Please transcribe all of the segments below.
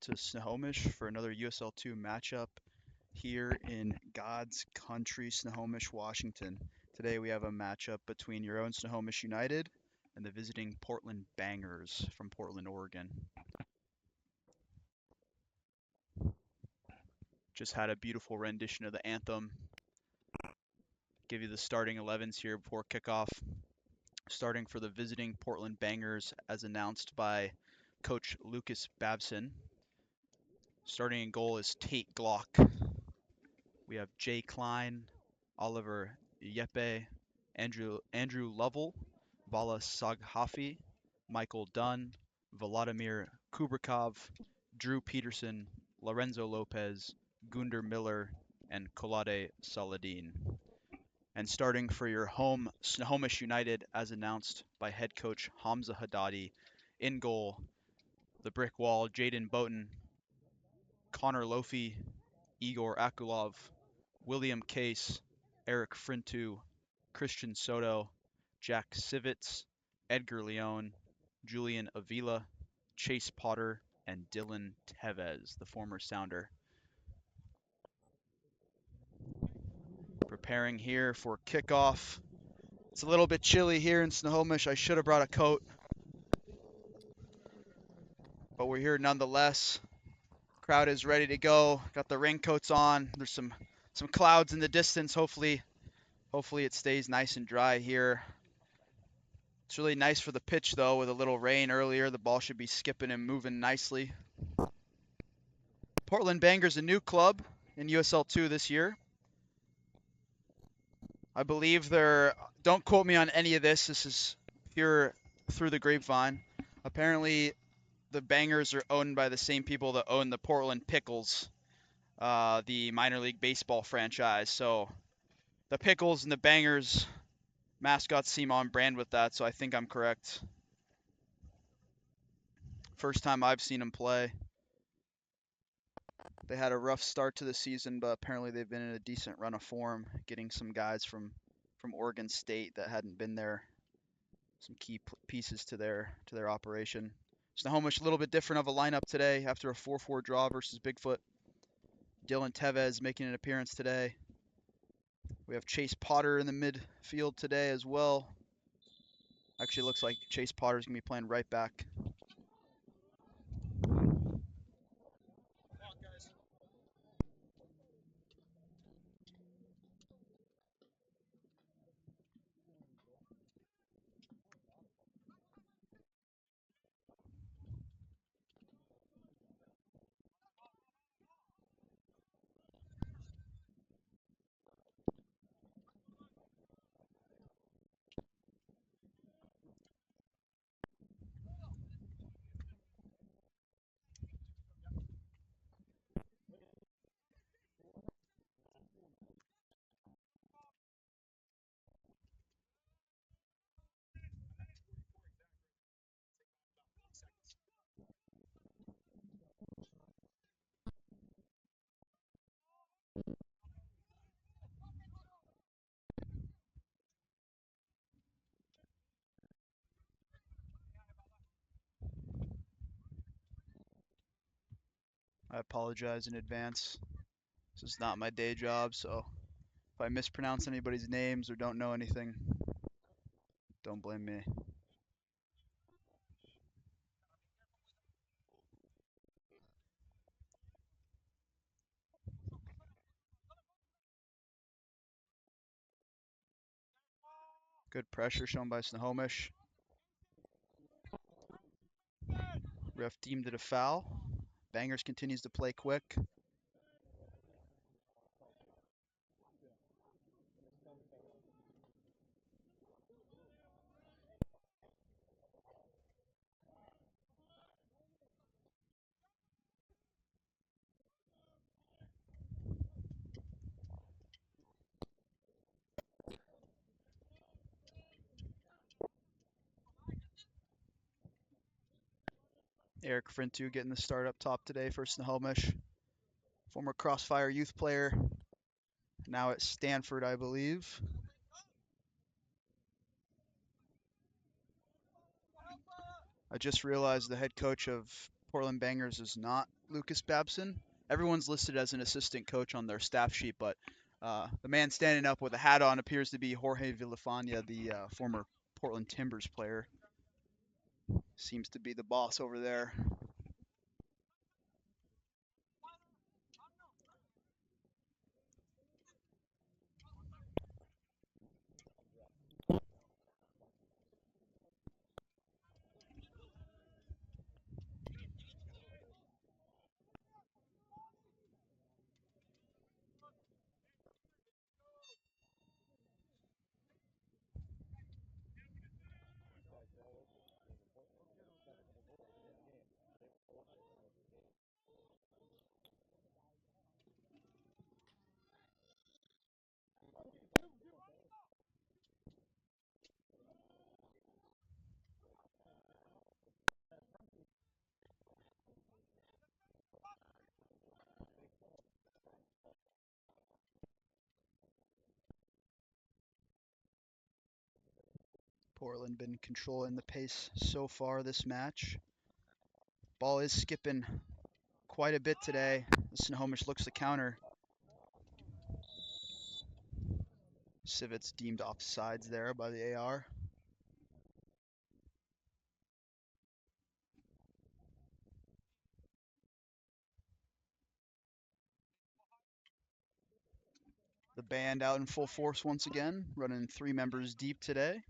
to Snohomish for another USL2 matchup here in God's country, Snohomish, Washington. Today we have a matchup between your own Snohomish United and the visiting Portland Bangers from Portland, Oregon. Just had a beautiful rendition of the anthem. Give you the starting 11s here before kickoff. Starting for the visiting Portland Bangers as announced by Coach Lucas Babson. Starting in goal is Tate Glock. We have Jay Klein, Oliver Yepe, Andrew Lovell, Vala Saghafi, Michael Dunn, Vladimir Kubrikov, Drew Peterson, Lorenzo Lopez, Gunder Miller, and Kolade Saladin. And starting for your home Snohomish United as announced by head coach Hamza Haddadi, in goal, the brick wall, Jaden Boughton, Connor Lofi, Igor Akulov, William Case, Eric Frintu, Christian Soto, Jack Sivitz, Edgar Leone, Julian Avila, Chase Potter, and Dylan Tevez, the former Sounder. Preparing here for kickoff. It's a little bit chilly here in Snohomish. I should have brought a coat, but we're here nonetheless. Crowd is ready to go. Got the raincoats on. There's some clouds in the distance. Hopefully it stays nice and dry here. It's really nice for the pitch though, with a little rain earlier. The ball should be skipping and moving nicely. Portland Bangers, a new club in USL2 this year. I believe don't quote me on any of this. This is pure through the grapevine. Apparently the Bangers are owned by the same people that own the Portland Pickles, the minor league baseball franchise. So the Pickles and the Bangers mascots seem on brand with that, so I think I'm correct. First time I've seen them play. They had a rough start to the season, but apparently they've been in a decent run of form, getting some guys from Oregon State that hadn't been there, some key pieces to their operation. Snohomish a little bit different of a lineup today after a 4-4 draw versus Bigfoot. Dylan Tevez making an appearance today. We have Chase Potter in the midfield today as well. Actually looks like Chase Potter's going to be playing right back. I apologize in advance. This is not my day job, so if I mispronounce anybody's names or don't know anything, don't blame me. Good pressure shown by Snohomish. Ref deemed it a foul. Bangers continues to play quick. Eric Frintu getting the start up top today for Snohomish. Former Crossfire youth player, now at Stanford, I believe. I just realized the head coach of Portland Bangers is not Lucas Babson. Everyone's listed as an assistant coach on their staff sheet, but the man standing up with a hat on appears to be Jorge Villafana, the former Portland Timbers player. Seems to be the boss over there. Portland been controlling the pace so far this match. Ball is skipping quite a bit today. Snohomish looks to counter. Civets deemed offsides there by the AR. The band out in full force once again, running 3 members deep today.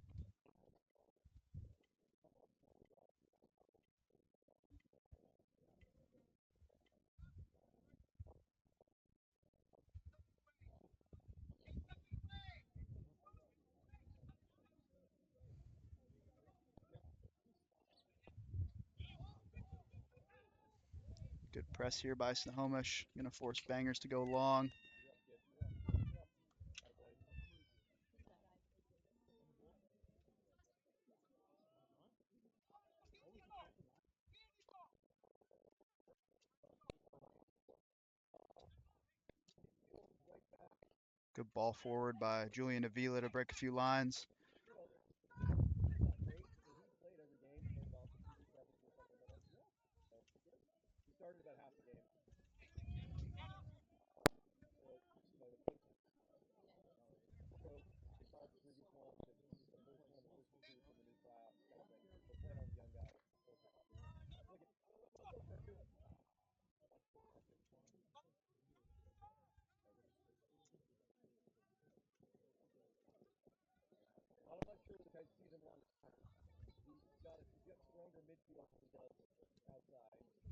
Good press here by Snohomish. Going to force Bangers to go long. Good ball forward by Julian Avila to break a few lines.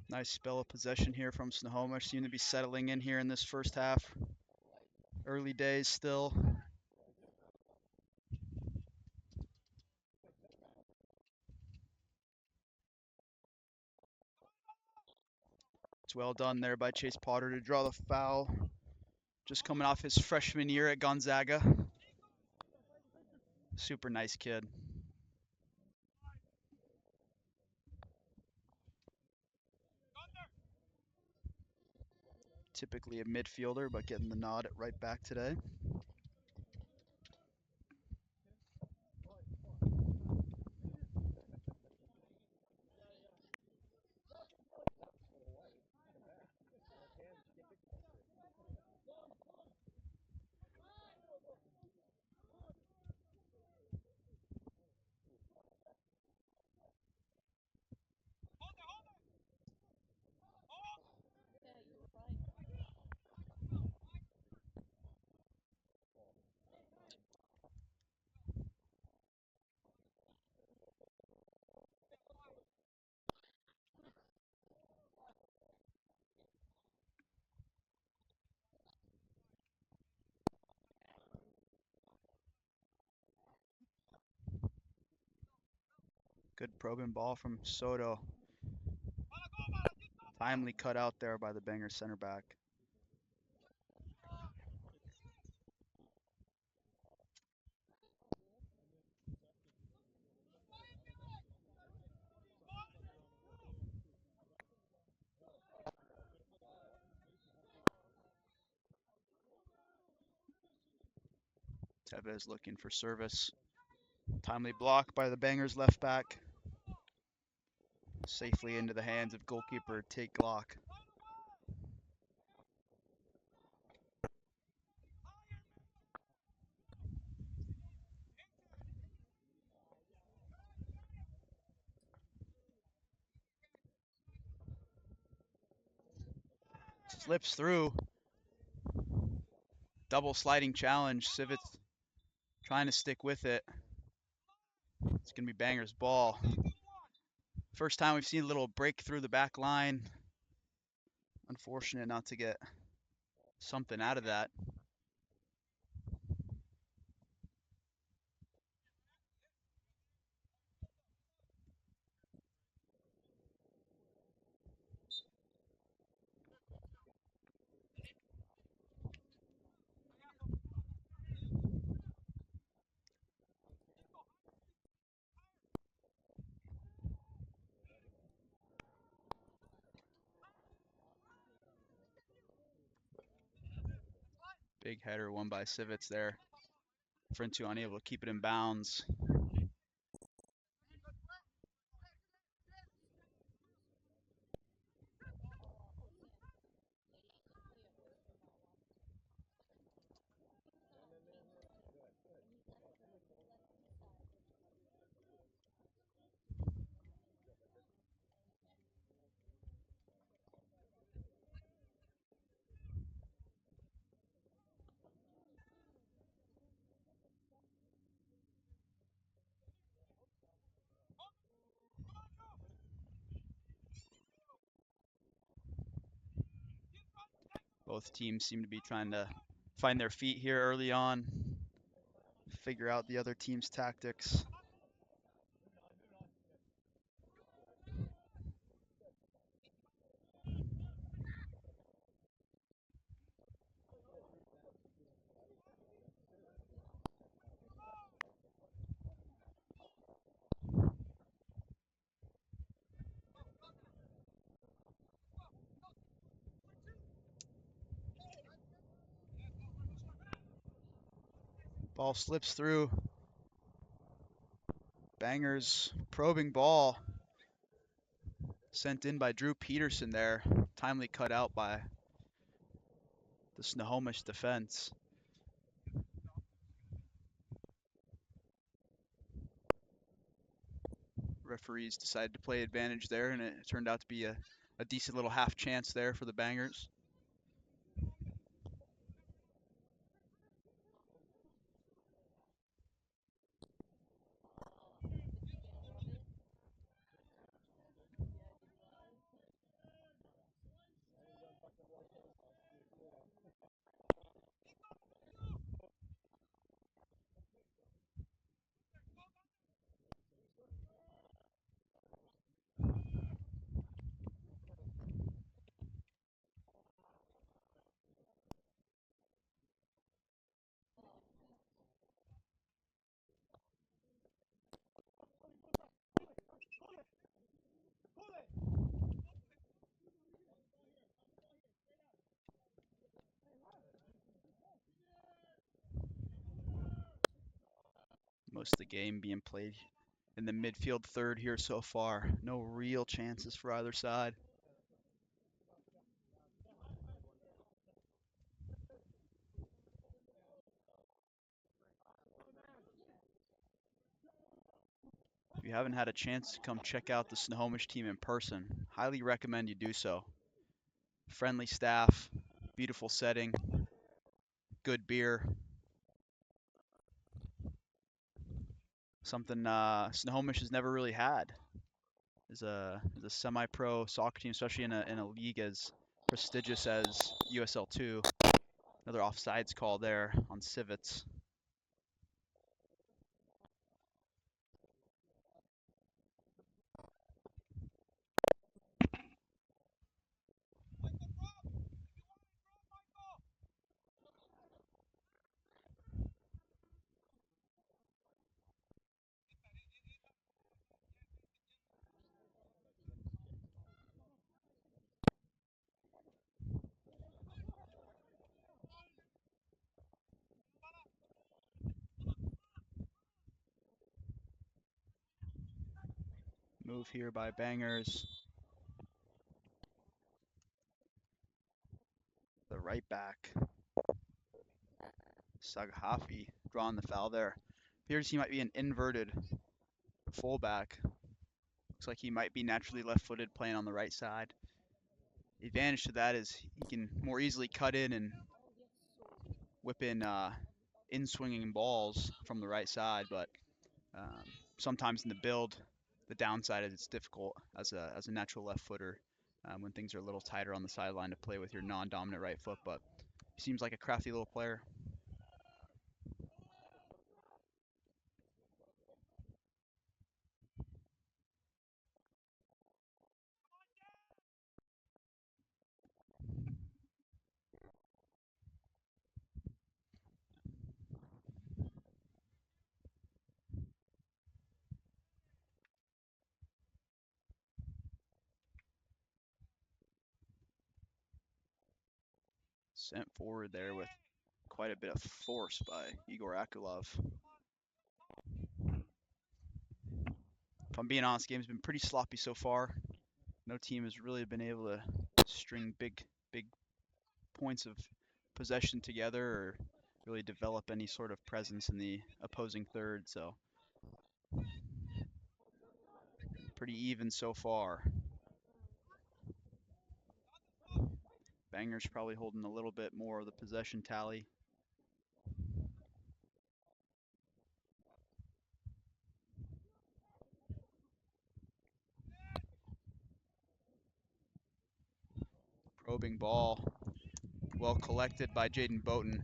Nice spell of possession here from Snohomish. Seem to be settling in here in this first half. Early days still. It's well done there by Chase Potter to draw the foul. Just coming off his freshman year at Gonzaga. Super nice kid. Typically a midfielder, but getting the nod at right back today. Good probing ball from Soto. Timely cut out there by the Banger center back. Tevez looking for service. Timely block by the Bangers left back. Safely into the hands of goalkeeper Tate Glock. Slips through. Double sliding challenge. Civets trying to stick with it. It's going to be Banger's ball. First time we've seen a little break through the back line. Unfortunate not to get something out of that. Big header won by Civets there. Frintu unable to keep it in bounds. Both teams seem to be trying to find their feet here early on, figure out the other team's tactics. Ball slips through. Banger's probing ball sent in by Drew Peterson there. Timely cut out by the Snohomish defense. Referees decided to play advantage there, and it turned out to be a decent little half chance there for the Bangers. Most of the game being played in the midfield third here so far. No real chances for either side. If you haven't had a chance to come check out the Snohomish team in person, highly recommend you do so. Friendly staff, beautiful setting, good beer. Something Snohomish has never really had is a semi-pro soccer team, especially in a league as prestigious as USL2. Another offsides call there on Civets. move here by Bangers. The right back, Saghafi, drawing the foul there. Appears he might be an inverted fullback. Looks like he might be naturally left-footed playing on the right side. The advantage to that is he can more easily cut in and whip in swinging balls from the right side, but um, sometimes in the build, the downside is it's difficult as a natural left footer when things are a little tighter on the sideline to play with your non-dominant right foot. But he seems like a crafty little player. Sent forward there with quite a bit of force by Igor Akulov. If I'm being honest, the game's been pretty sloppy so far. No team has really been able to string big points of possession together or really develop any sort of presence in the opposing third. So pretty even so far. Bangers probably holding a little bit more of the possession tally. Probing ball, well collected by Jaden Boughton.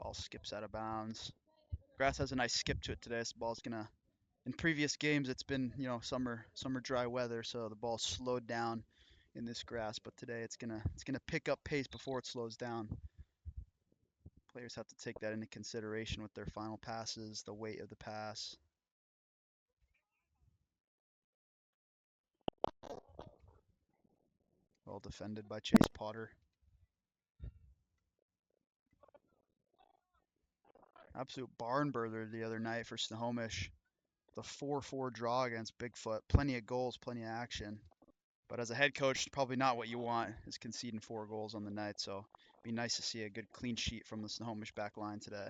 Ball skips out of bounds. Grass has a nice skip to it today. This ball's gonna. In previous games, it's been summer dry weather, so the ball slowed down in this grass. But today it's gonna pick up pace before it slows down. Players have to take that into consideration with their final passes, the weight of the pass. Well defended by Chase Potter. Absolute barn burner the other night for Snohomish. The 4-4 draw against Bigfoot. Plenty of goals, plenty of action. But as a head coach, probably not what you want is conceding 4 goals on the night. So it'd be nice to see a good clean sheet from the Snohomish back line today.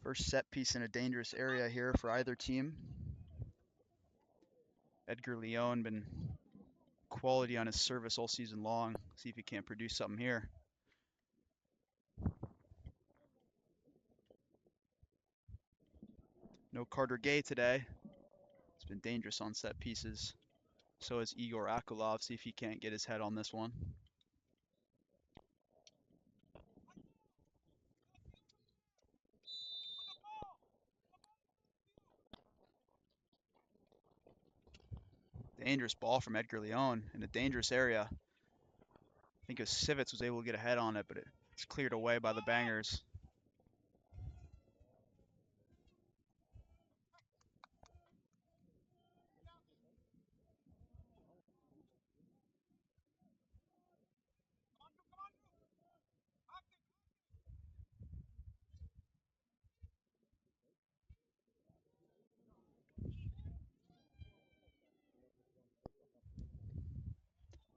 First set piece in a dangerous area here for either team. Edgar Leone been quality on his service all season long. See if he can't produce something here. No Carter Gay today. It's been dangerous on set pieces. So is Igor Akulov. See if he can't get his head on this one. Dangerous ball from Edgar Leone in a dangerous area. I think it was Civitz was able to get a head on it, but it's cleared away by the Bangers.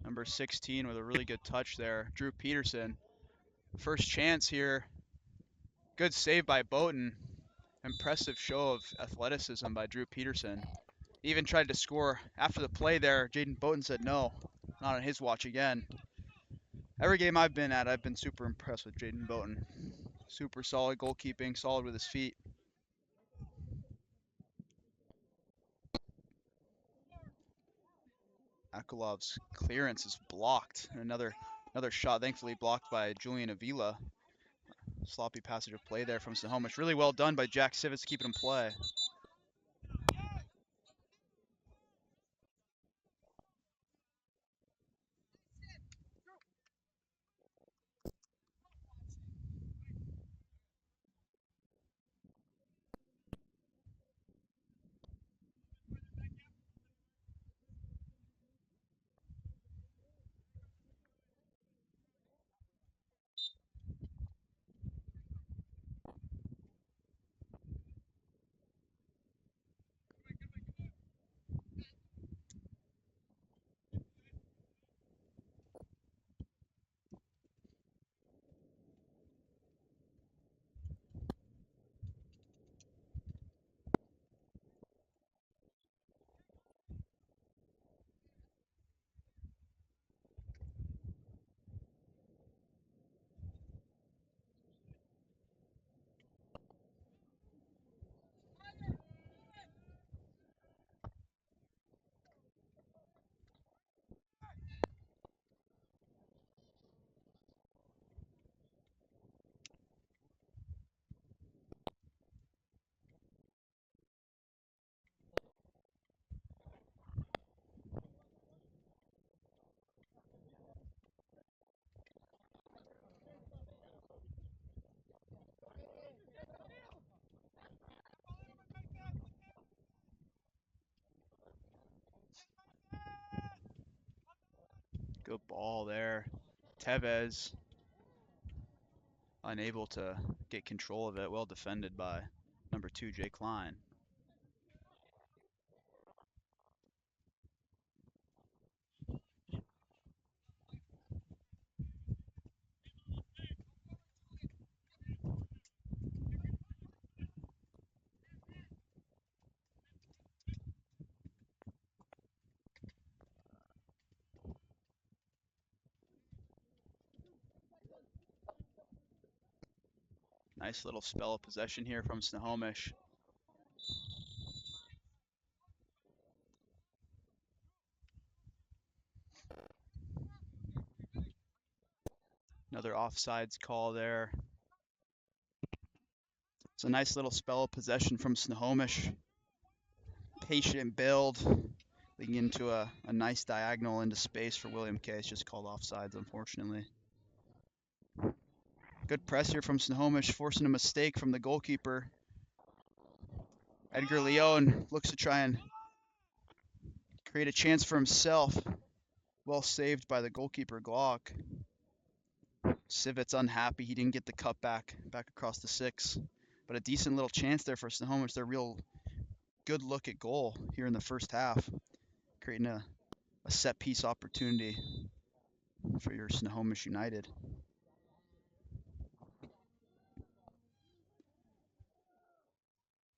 Number 16 with a really good touch there. Drew Peterson. First chance here. Good save by Boughton. Impressive show of athleticism by Drew Peterson. He even tried to score after the play there. Jaden Boughton said no, not on his watch again. Every game I've been at, I've been super impressed with Jaden Boughton. Super solid goalkeeping, solid with his feet. Akulov's clearance is blocked. Another shot, thankfully blocked by Julian Avila. sloppy passage of play there from Snohomish. Really well done by Jack Sivitz keeping him play. Good ball there. Tevez unable to get control of it. Well defended by number 2, Jay Klein. Nice little spell of possession here from Snohomish. Another offsides call there. It's a nice little spell of possession from Snohomish. Patient build, leading into a nice diagonal into space for William K. It's just called offsides, unfortunately. Good press here from Snohomish, forcing a mistake from the goalkeeper. Edgar Leone looks to try and create a chance for himself. Well saved by the goalkeeper, Glock. Sivit's unhappy he didn't get the cut back across the 6. But a decent little chance there for Snohomish. Their real good look at goal here in the first half, creating a set piece opportunity for your Snohomish United.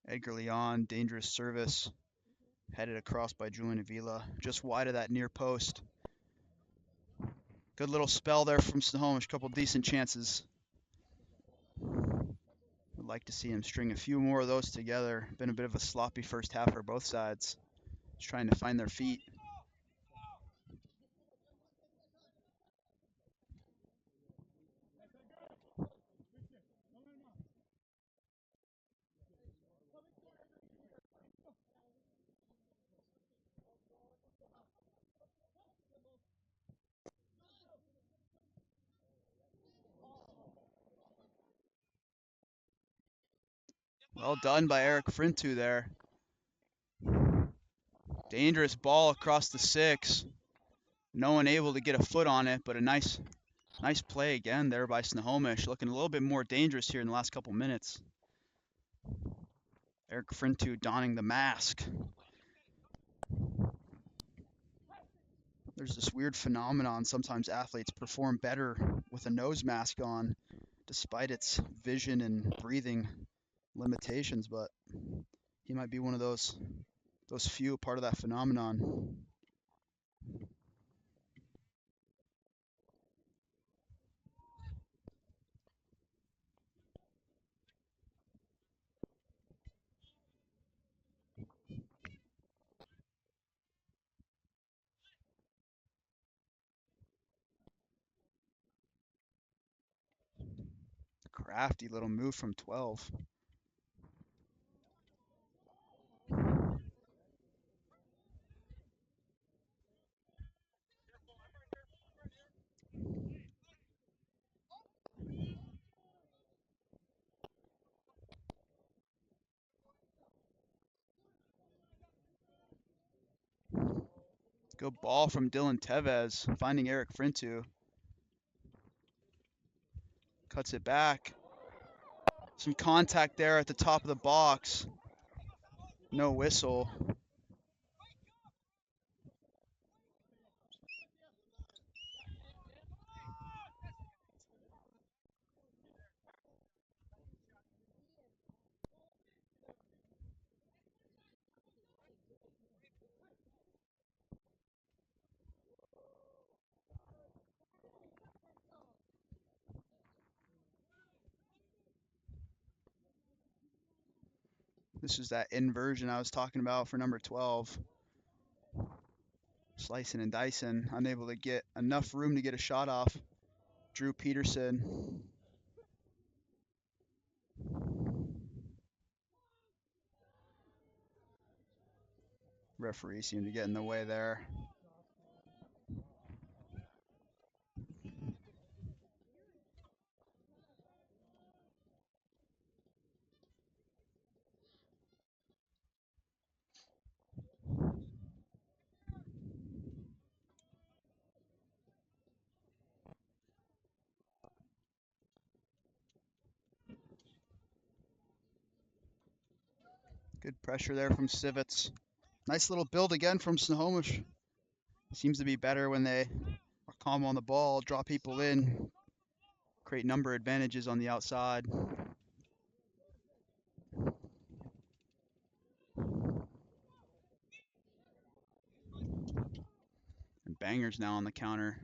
Edgar Leon, dangerous service, headed across by Julian Avila, just wide of that near post. Good little spell there from Snohomish, couple decent chances. Would like to see him string a few more of those together. Been a bit of a sloppy first half for both sides. Just trying to find their feet. Well done by Eric Frintu there. Dangerous ball across the 6. No one able to get a foot on it, but a nice play again there by Snohomish. Looking a little bit more dangerous here in the last couple minutes. Eric Frintu donning the mask. There's this weird phenomenon. Sometimes athletes perform better with a nose mask on, despite its vision and breathing limitations, but he might be one of those few part of that phenomenon. Crafty little move from 12. Good ball from Dylan Tevez, finding Eric Frintu. Cuts it back. Some contact there at the top of the box. No whistle. This is that inversion I was talking about for number 12. Slicing and dicing, unable to get enough room to get a shot off. Drew Peterson. Referee seemed to get in the way there. Good pressure there from Civets. Nice little build again from Snohomish. Seems to be better when they are calm on the ball, draw people in, create number advantages on the outside. And Bangers now on the counter.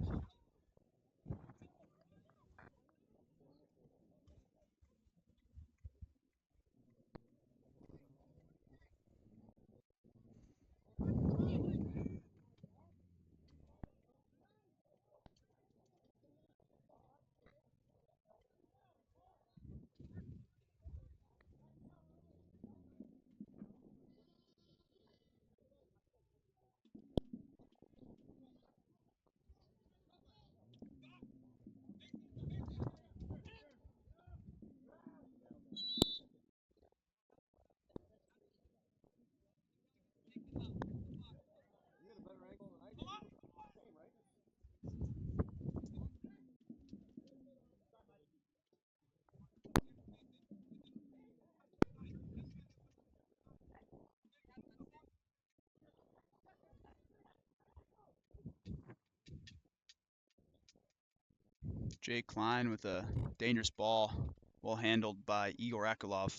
Jay Klein with a dangerous ball, well handled by Igor Akulov.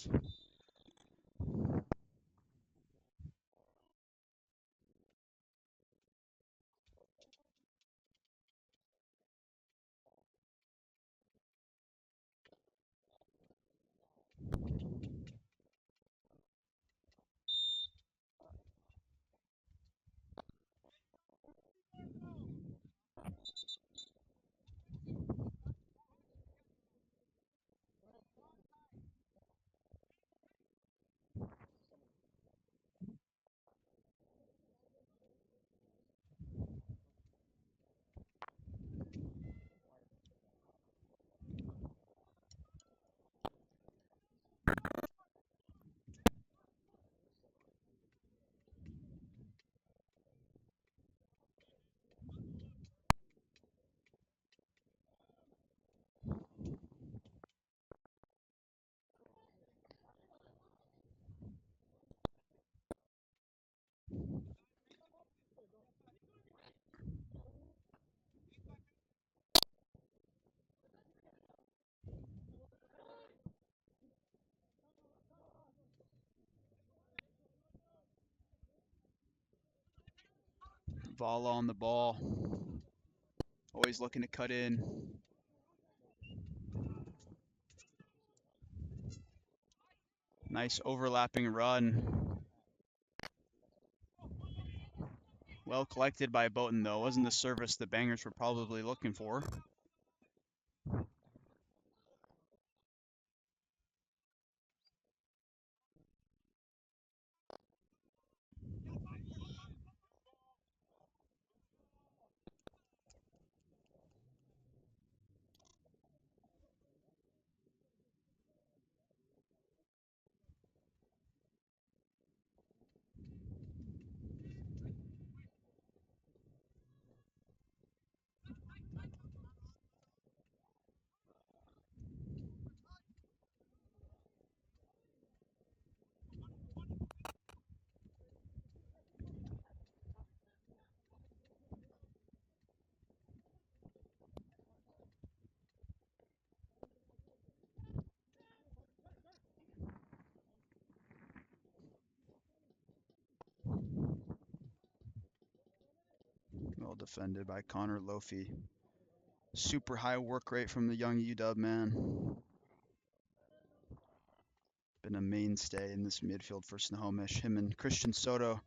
Vala on the ball. Always looking to cut in. Nice overlapping run. Well collected by Boughton, though. Wasn't the service the Bangers were probably looking for. Well defended by Connor Lofi. Super high work rate from the young UW man. Been a mainstay in this midfield for Snohomish. Him and Christian Soto.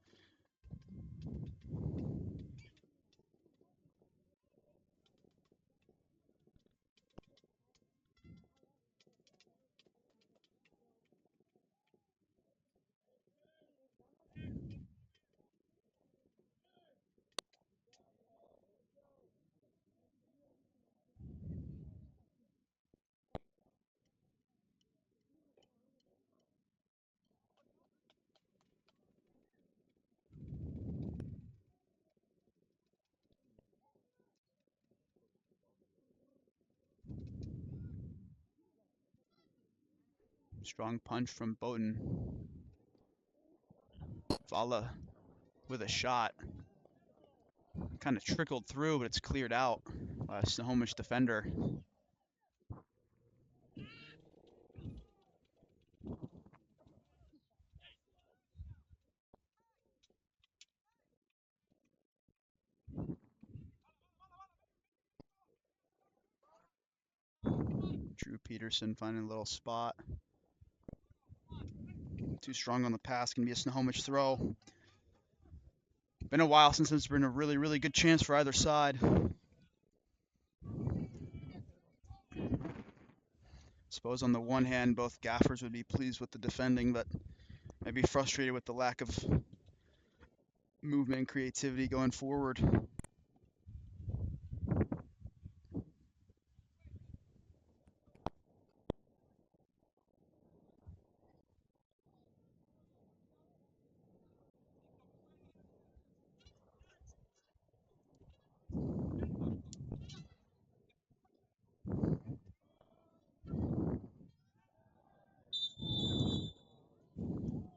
Strong punch from Bowden. Vala with a shot. Kind of trickled through, but it's cleared out by a Snohomish defender. Drew Peterson finding a little spot. Too strong on the pass, can be a Snohomish throw. Been a while since there's been a really, really good chance for either side. Suppose on the one hand, both gaffers would be pleased with the defending, but maybe frustrated with the lack of movement and creativity going forward.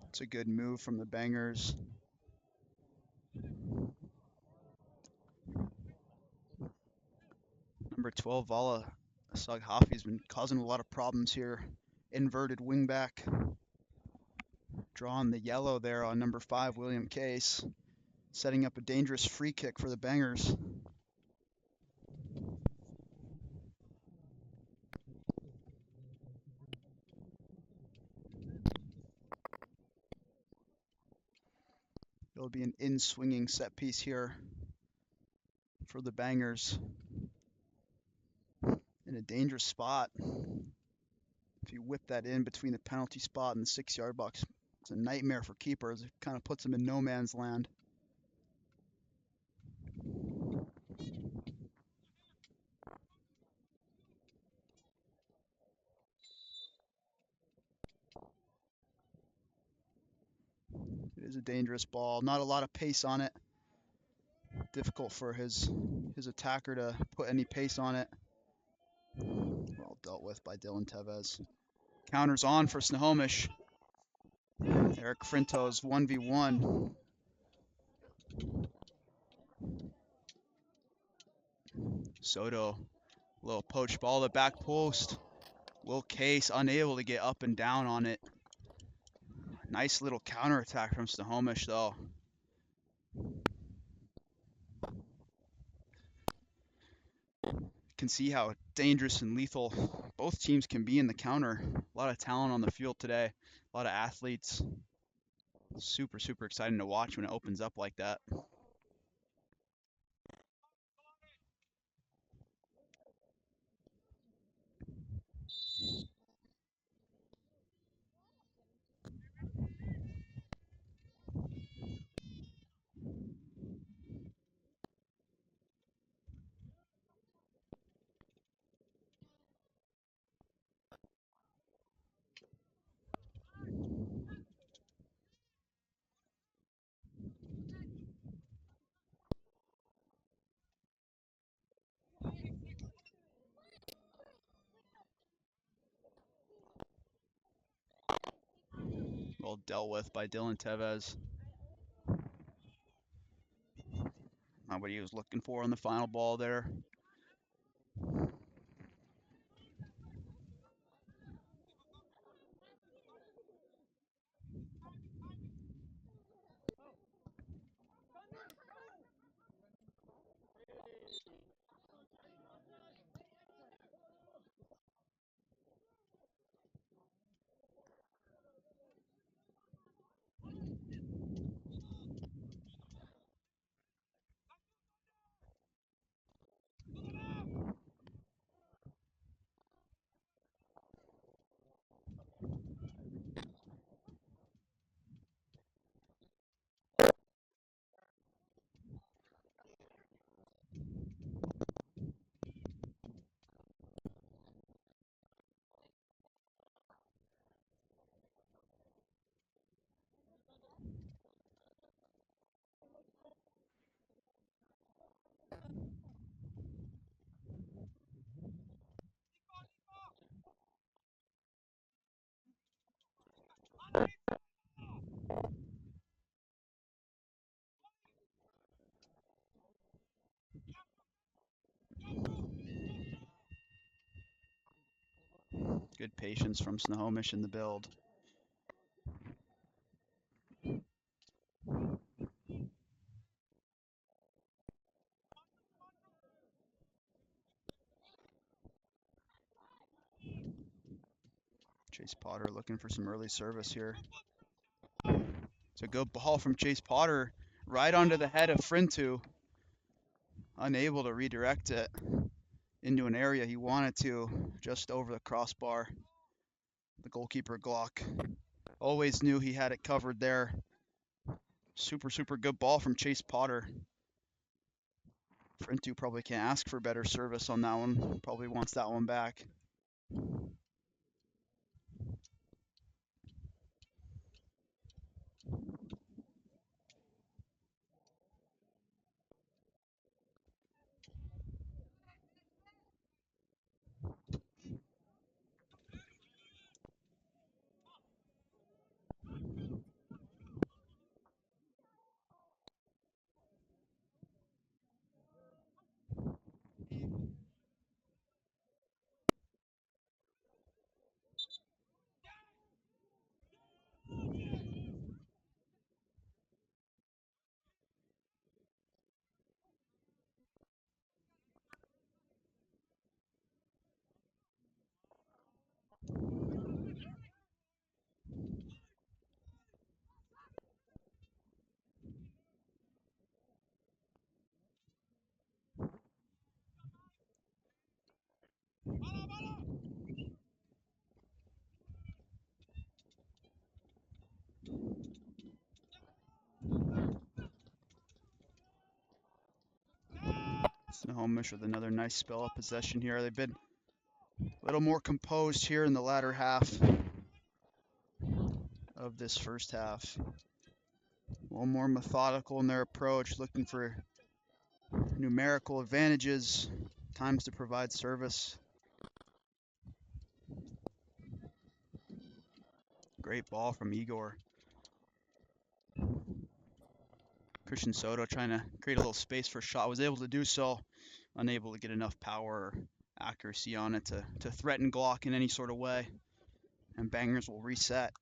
It's a good move from the Bangers. Number 12, Vala Saghafi's been causing a lot of problems here. Inverted wingback. Drawing the yellow there on number 5, William Case. Setting up a dangerous free kick for the Bangers. It'll be an in-swinging set piece here for the Bangers. In a dangerous spot. If you whip that in between the penalty spot and the 6-yard box, it's a nightmare for keepers. It kind of puts them in no man's land. It is a dangerous ball. Not a lot of pace on it. Difficult for his attacker to put any pace on it. Well dealt with by Dylan Tevez. Counters on for Snohomish. Eric Frinto's 1v1. Soto, little poach ball to back post. Will Case unable to get up and down on it. Nice little counter attack from Snohomish though. Can see how dangerous and lethal both teams can be in the counter. A lot of talent on the field today. A lot of athletes. Super, super exciting to watch when it opens up like that. Well dealt with by Dylan Tevez. Not what he was looking for on the final ball there. Good patience from Snohomish in the build. Chase Potter looking for some early service here. It's a good ball from Chase Potter, right onto the head of Frintu. Unable to redirect it into an area he wanted to, just over the crossbar. The goalkeeper Glock always knew he had it covered there. Super, super good ball from Chase Potter. Frintu probably can't ask for better service on that one. Probably wants that one back. Snohomish with another nice spell of possession here. They've been a little more composed here in the latter half of this first half. A little more methodical in their approach, looking for numerical advantages, times to provide service. Great ball from Igor. Christian Soto trying to create a little space for a shot, was able to do so, unable to get enough power or accuracy on it to threaten Glock in any sort of way. And Bangers will reset.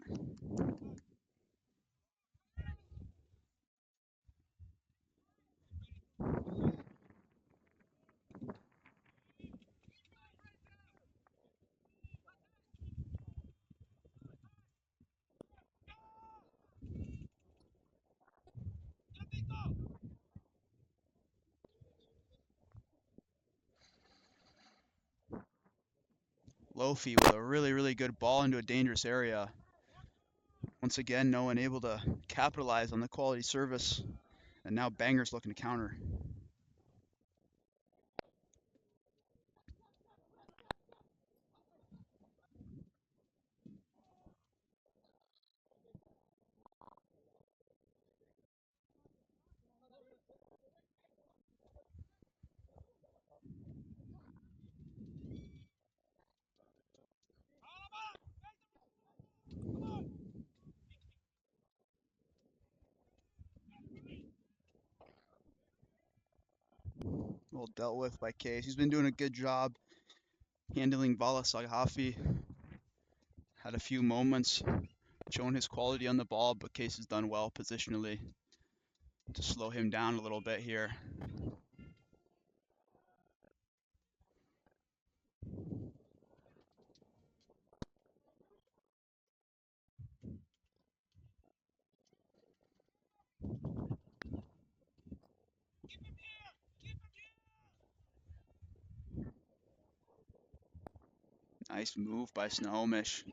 Lofi with a really, really good ball into a dangerous area. Once again, no one able to capitalize on the quality service. And now Bangers looking to counter. Well dealt with by Case. He's been doing a good job handling Vala Saghafi. Had a few moments showing his quality on the ball, but Case has done well positionally to slow him down a little bit here. Nice move by Snohomish.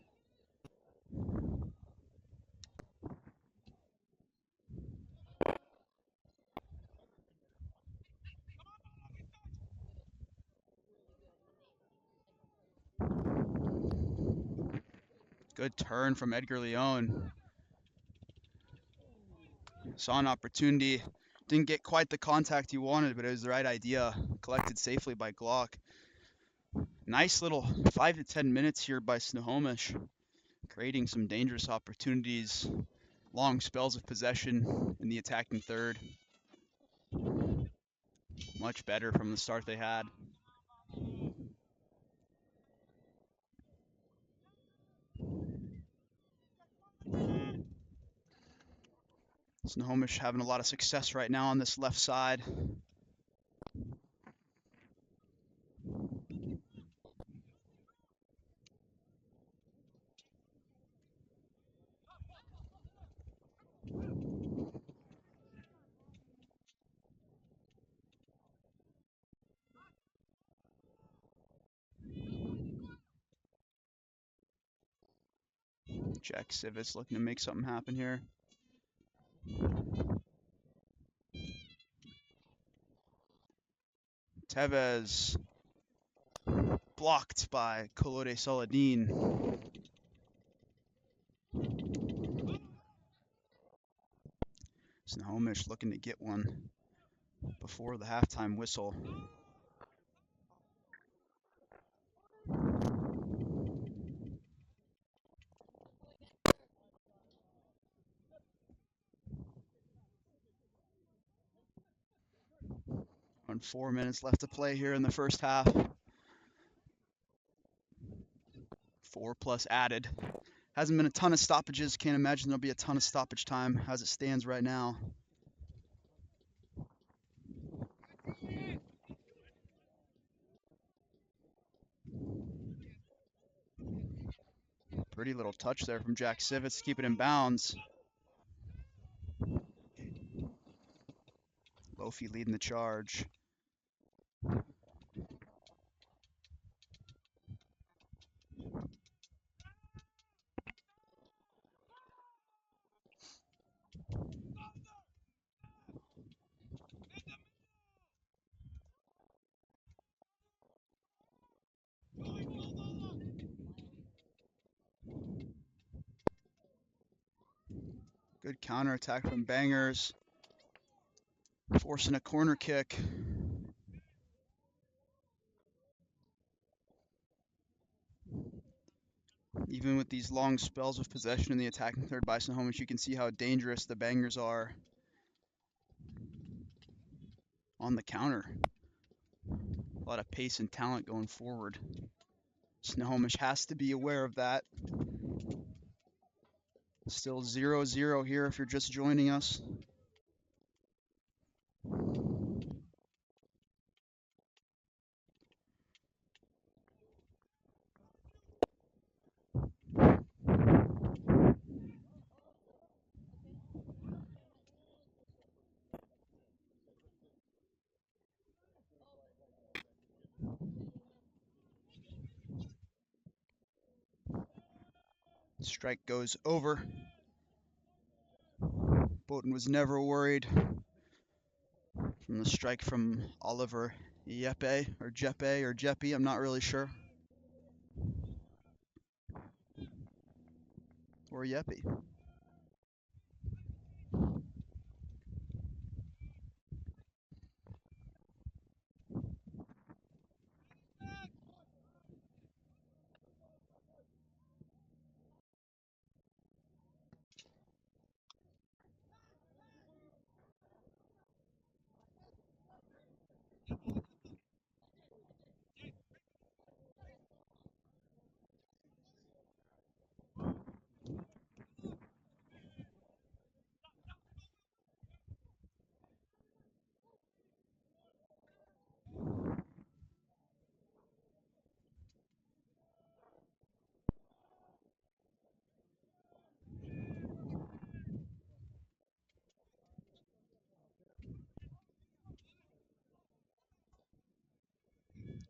Good turn from Edgar Leone. Saw an opportunity. Didn't get quite the contact he wanted, but it was the right idea. Collected safely by Glock. Nice little 5 to 10 minutes here by Snohomish, creating some dangerous opportunities. Long spells of possession in the attacking third. Much better from the start they had. Snohomish having a lot of success right now on this left side. Jack Sivitz looking to make something happen here. Tevez blocked by Kolode Saladin. Snohomish looking to get one before the halftime whistle. On 4 minutes left to play here in the first half. 4+ added. Hasn't been a ton of stoppages. Can't imagine there'll be a ton of stoppage time as it stands right now. Pretty little touch there from Jack Sivitz to keep it in bounds. Lofi leading the charge. Good counterattack from Bangers. Forcing a corner kick. Even with these long spells of possession in the attacking third by Snohomish, you can see how dangerous the Bangers are on the counter. A lot of pace and talent going forward. Snohomish has to be aware of that. Still 0-0 here if you're just joining us. Strike goes over. Bowden was never worried from the strike from Oliver Jeppe or Jeppe, I'm not really sure. Or Jeppe.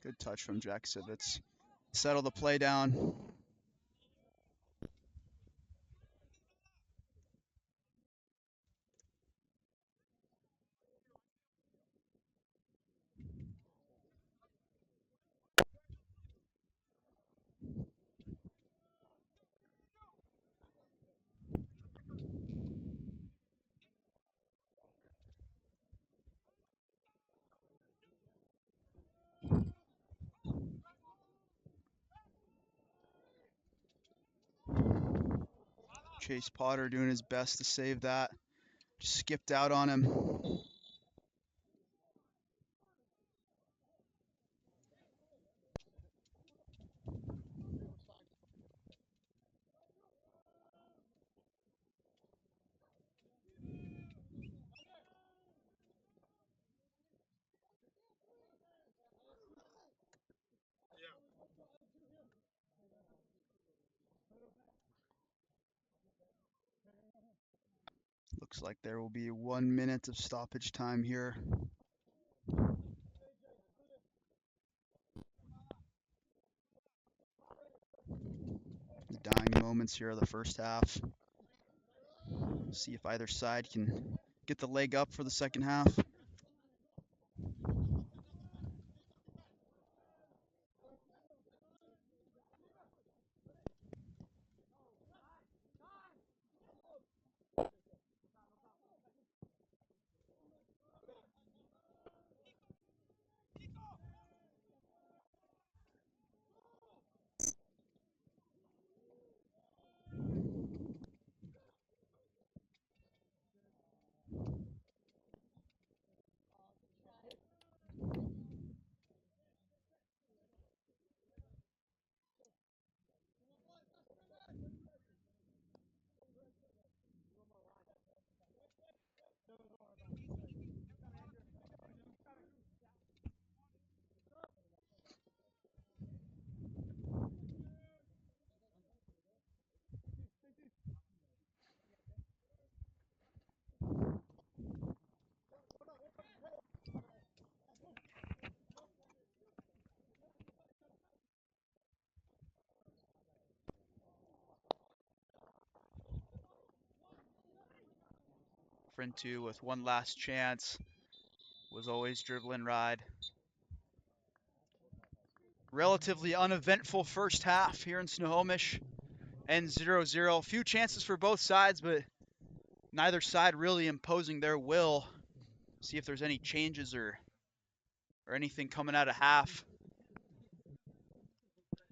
Good touch from Jack Sivitz. Settle the play down. Chase Potter doing his best to save that. Just skipped out on him. Looks like there will be 1 minute of stoppage time here. The dying moments here of the first half. See if either side can get the leg up for the second half. Friend 2 with one last chance. Was always dribbling ride. Relatively uneventful first half here in Snohomish. Ends 0-0. Few chances for both sides, but neither side really imposing their will. See if there's any changes or anything coming out of half.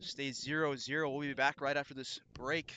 Stays 0-0. We'll be back right after this break.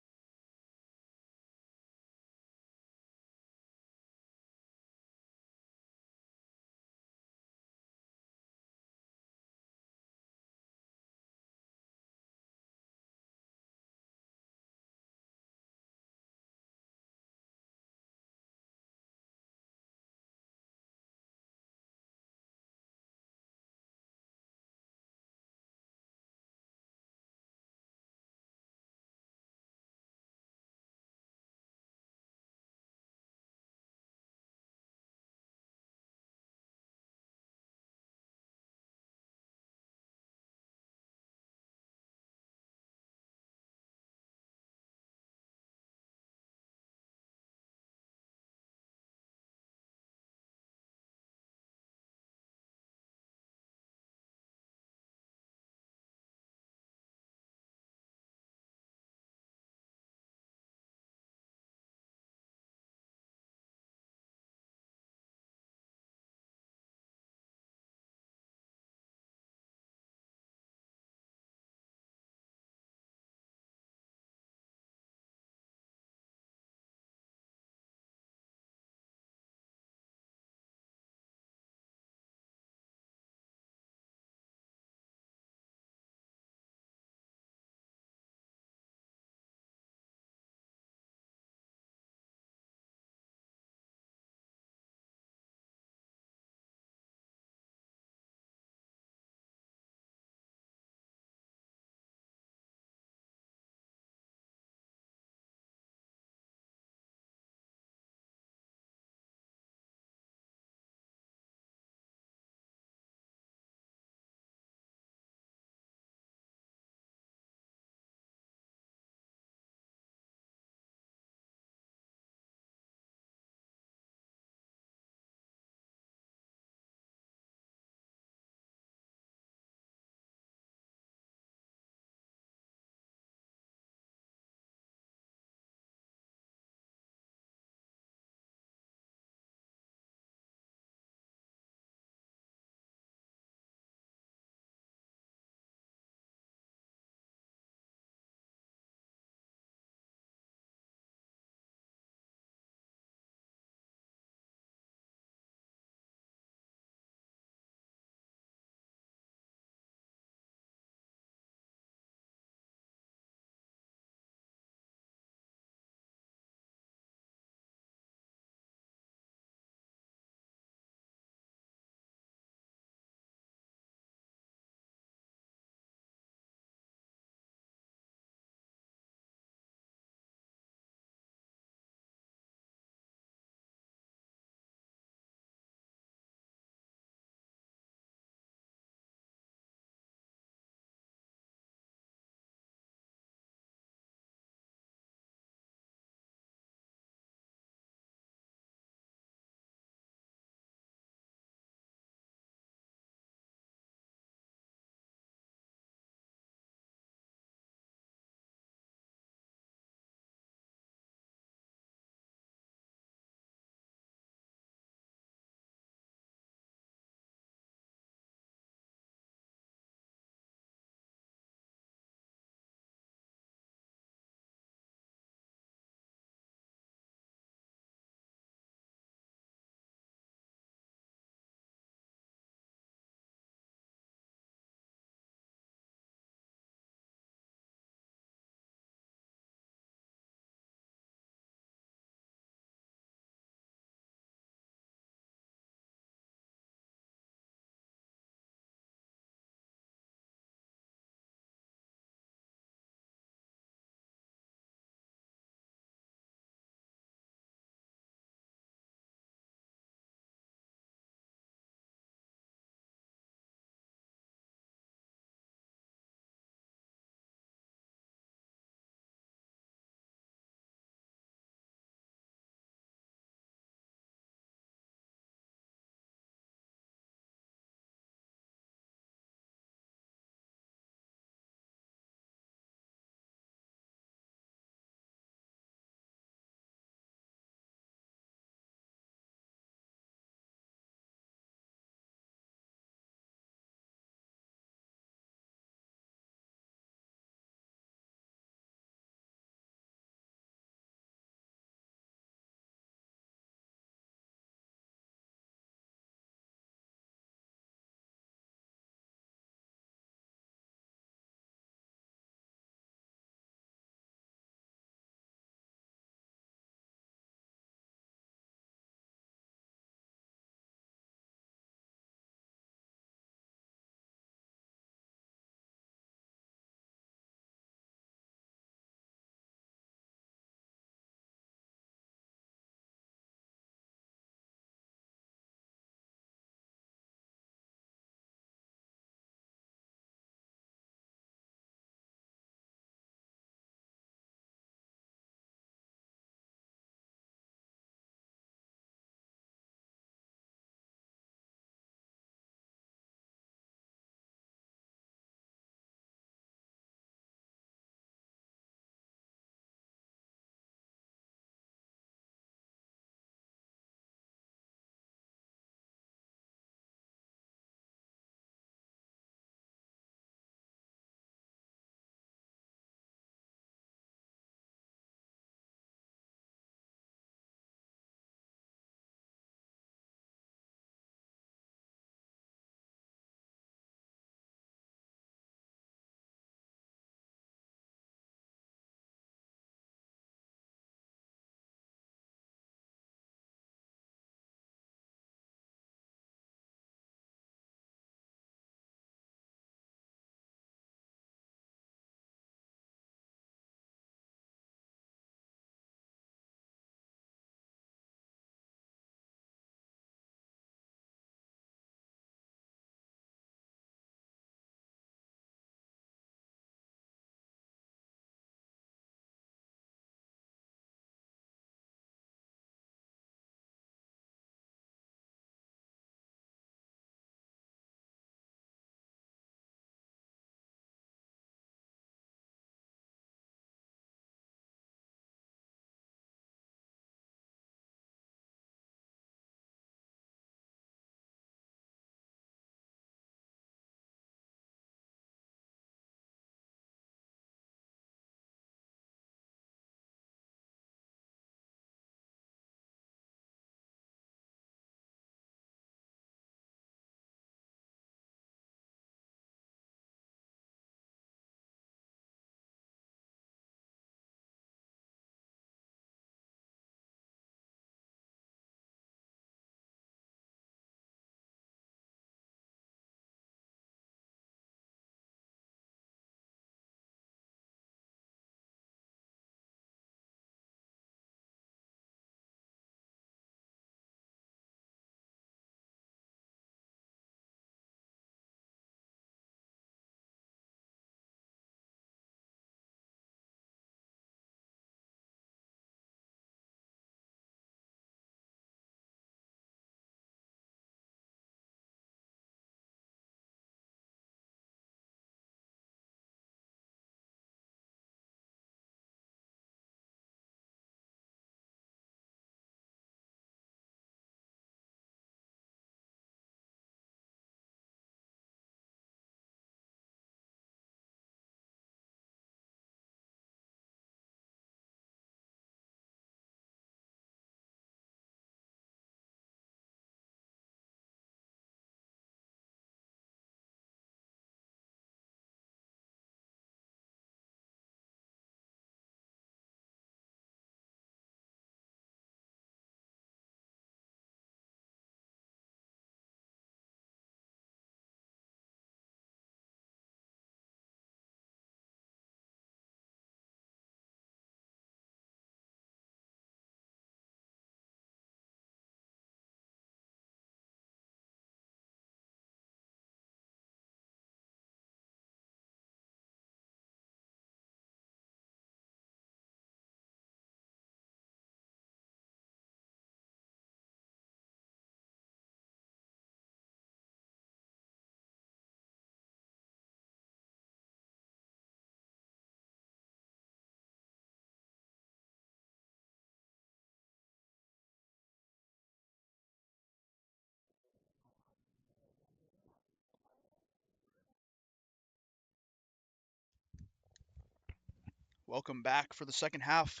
Welcome back for the second half.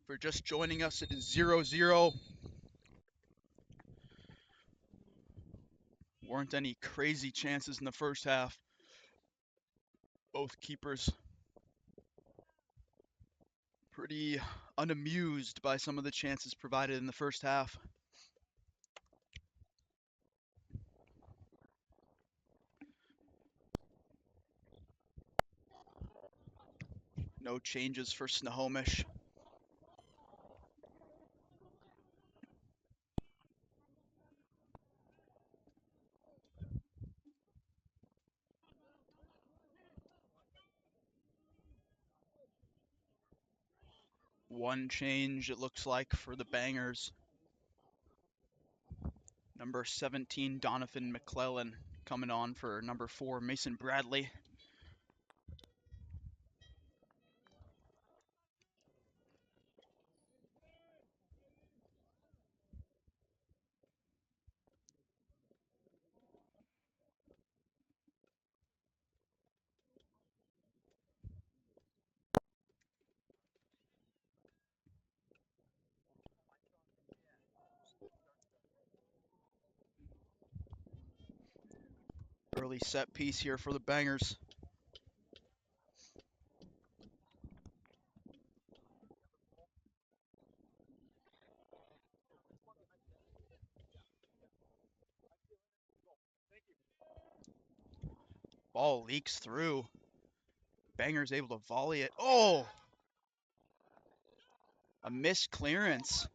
For just joining us, it is 0-0. Weren't any crazy chances in the first half. Both keepers pretty unamused by some of the chances provided in the first half. No changes for Snohomish. One change, it looks like, for the Bangers. Number 17, Donovan McClellan, coming on for number 4, Mason Bradley. Early set piece here for the Bangers. Ball leaks through. Bangers able to volley it. Oh! A missed clearance.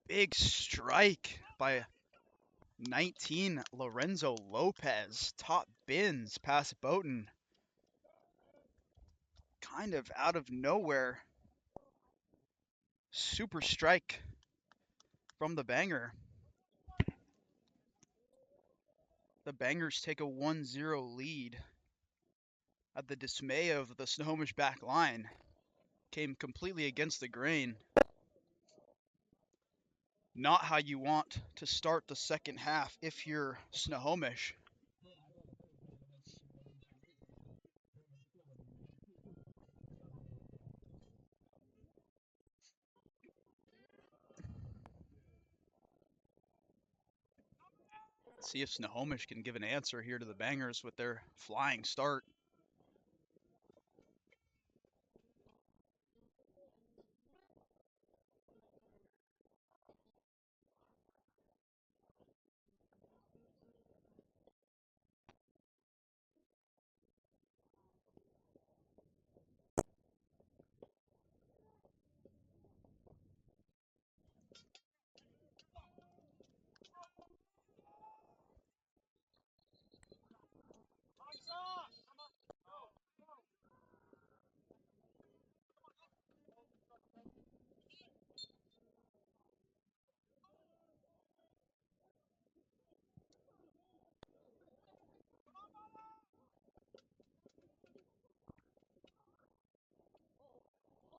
Big strike by 19, Lorenzo Lopez. Top bins past Bowden. Kind of out of nowhere. Super strike from the Banger. The Bangers take a 1-0 lead. At the dismay of the Snohomish back line. Came completely against the grain. Not how you want to start the second half if you're Snohomish. See if Snohomish can give an answer here to the Bangers with their flying start.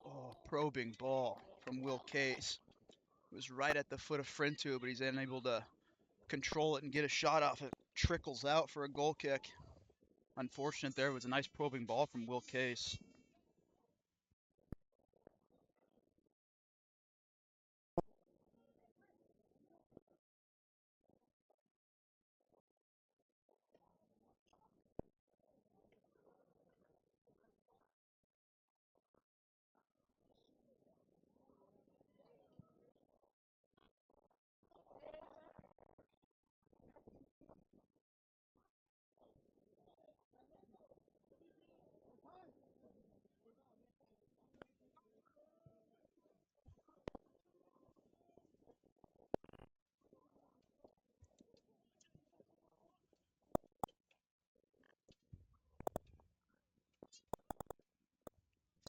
Oh, probing ball from Will Case. It was right at the foot of Frintu, but he's unable to control it and get a shot off it. Trickles out for a goal kick. Unfortunate there. It was a nice probing ball from Will Case.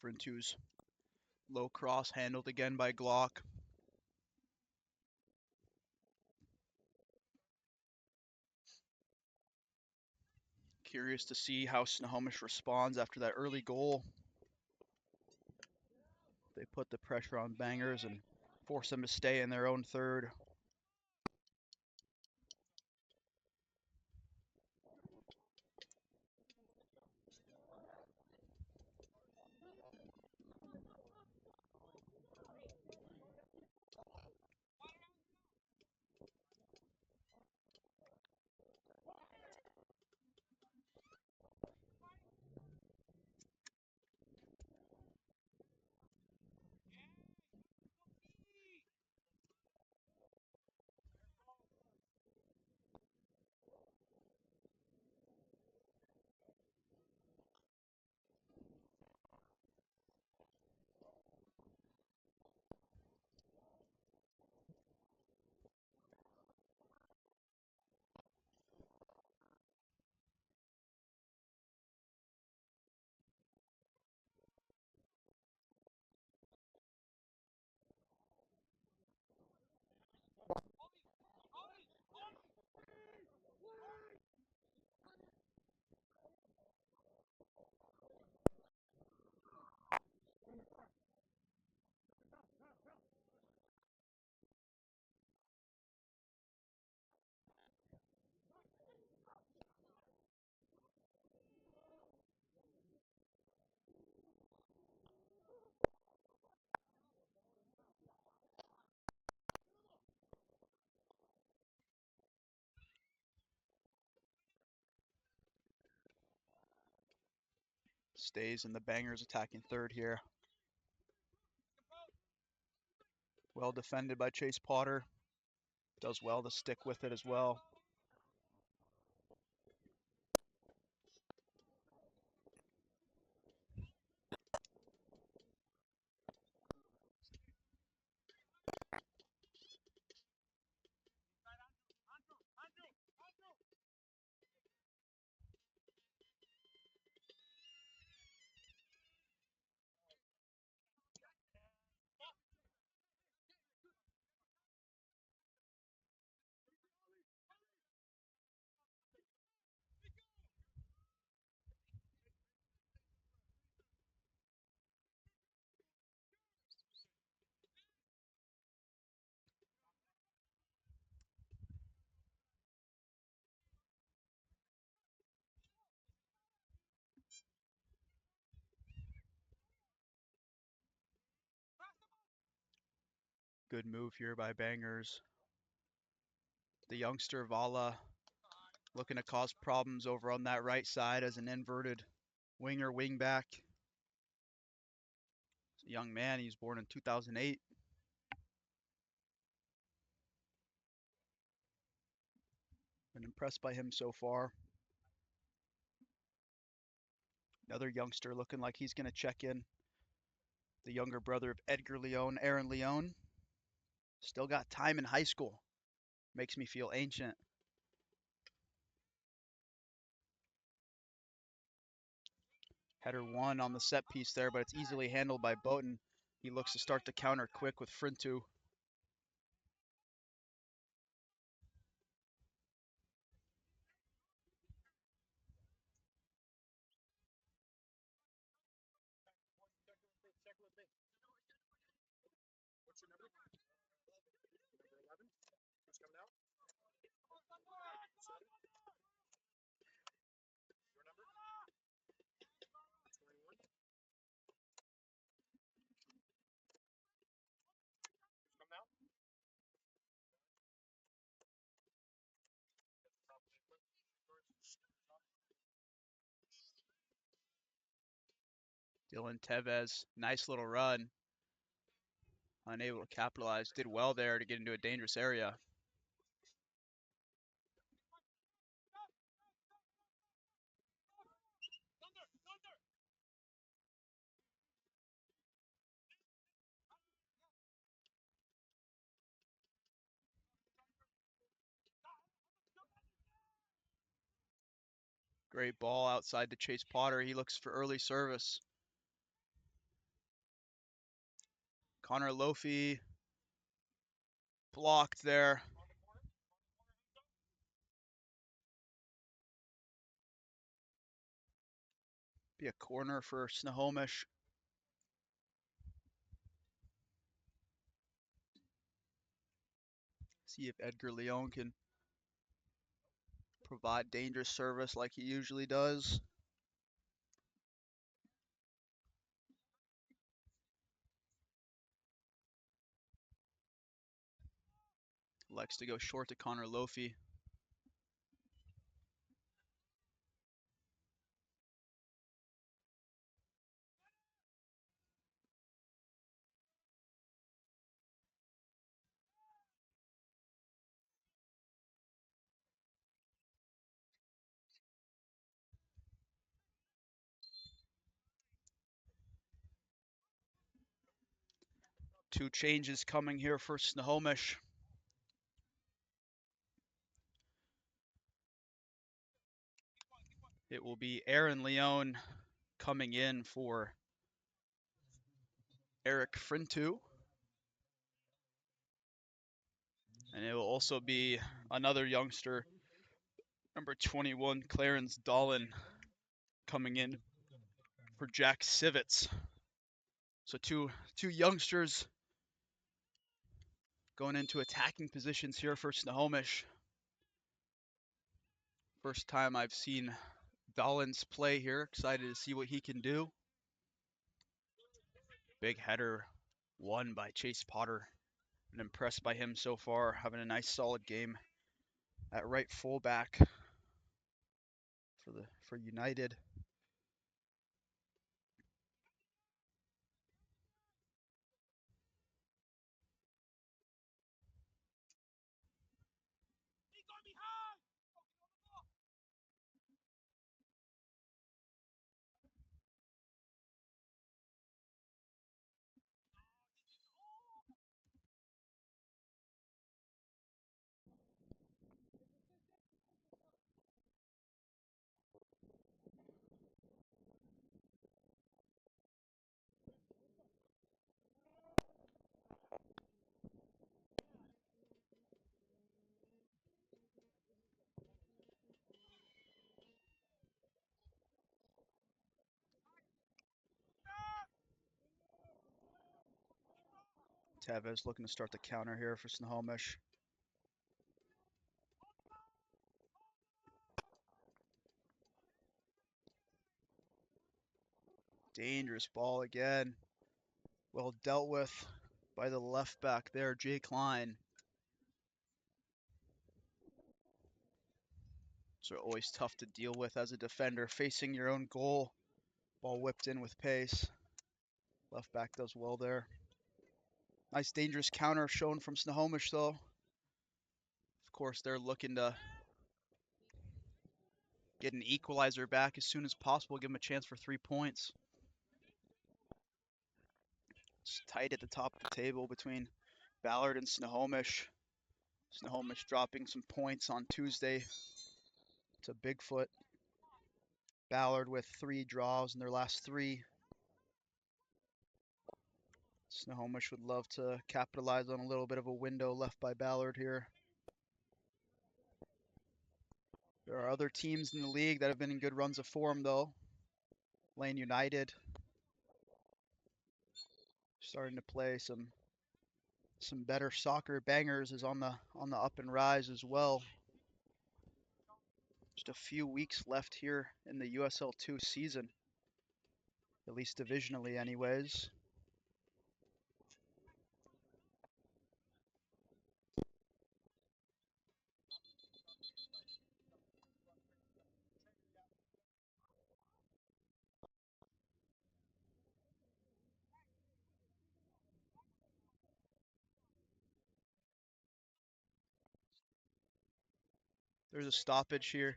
Frintu's low cross handled again by Glock. Curious to see how Snohomish responds after that early goal. They put the pressure on Bangers and force them to stay in their own third. Stays in the Bangers attacking third here. Well defended by Chase Potter. Does well to stick with it as well. Good move here by Bangers. The youngster Vala looking to cause problems over on that right side as an inverted winger wingback. A young man, he was born in 2008. Been impressed by him so far. Another youngster looking like he's going to check in. The younger brother of Edgar Leone, Aaron Leone. Still got time in high school. Makes me feel ancient. Header one on the set piece there, but it's easily handled by Boughton. He looks to start the counter quick with Frintu. Dylan Tevez, nice little run. Unable to capitalize. Did well there to get into a dangerous area. Great ball outside to Chase Potter. He looks for early service. Connor Lofi blocked there. Be a corner for Snohomish. See if Edgar Leone can provide dangerous service like he usually does. Likes to go short to Connor Lofi. Two changes coming here for Snohomish. It will be Aaron Leone coming in for Eric Frintu. And it will also be another youngster, number 21, Clarence Dolan, coming in for Jack Sivitz. So two youngsters going into attacking positions here for Snohomish. First time I've seen Dolan's play here. Excited to see what he can do. Big header won by Chase Potter. Been impressed by him so far, having a nice solid game at right fullback for United. Tevez looking to start the counter here for Snohomish. Dangerous ball again. Well dealt with by the left back there, Jake Klein. So always tough to deal with as a defender, facing your own goal. Ball whipped in with pace. Left back does well there. Nice dangerous counter shown from Snohomish though. Of course, they're looking to get an equalizer back as soon as possible, give them a chance for 3 points. It's tight at the top of the table between Ballard and Snohomish. Snohomish dropping some points on Tuesday to Bigfoot. Ballard with 3 draws in their last 3. Snohomish would love to capitalize on a little bit of a window left by Ballard here. There are other teams in the league that have been in good runs of form though. Lane United starting to play some better soccer. Bangers is on the up and rise as well. Just a few weeks left here in the USL2 season, at least divisionally anyways. There's a stoppage here.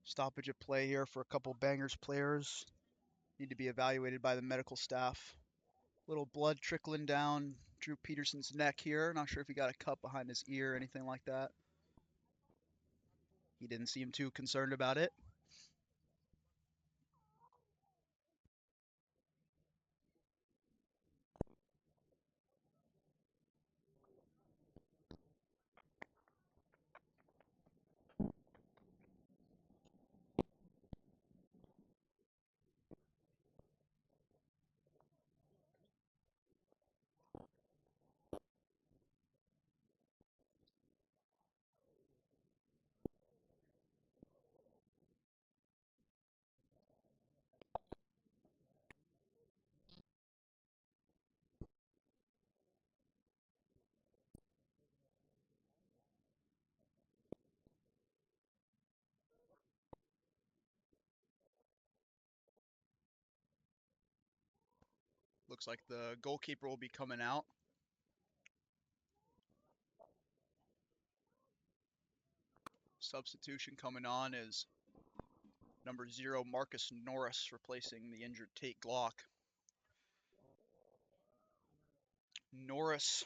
Stoppage at play here for a couple Bangers players. Need to be evaluated by the medical staff. Little blood trickling down Drew Peterson's neck here. Not sure if he got a cut behind his ear or anything like that. He didn't seem too concerned about it. Looks like the goalkeeper will be coming out. Substitution coming on is number 0, Marcus Norris, replacing the injured Tate Glock. Norris,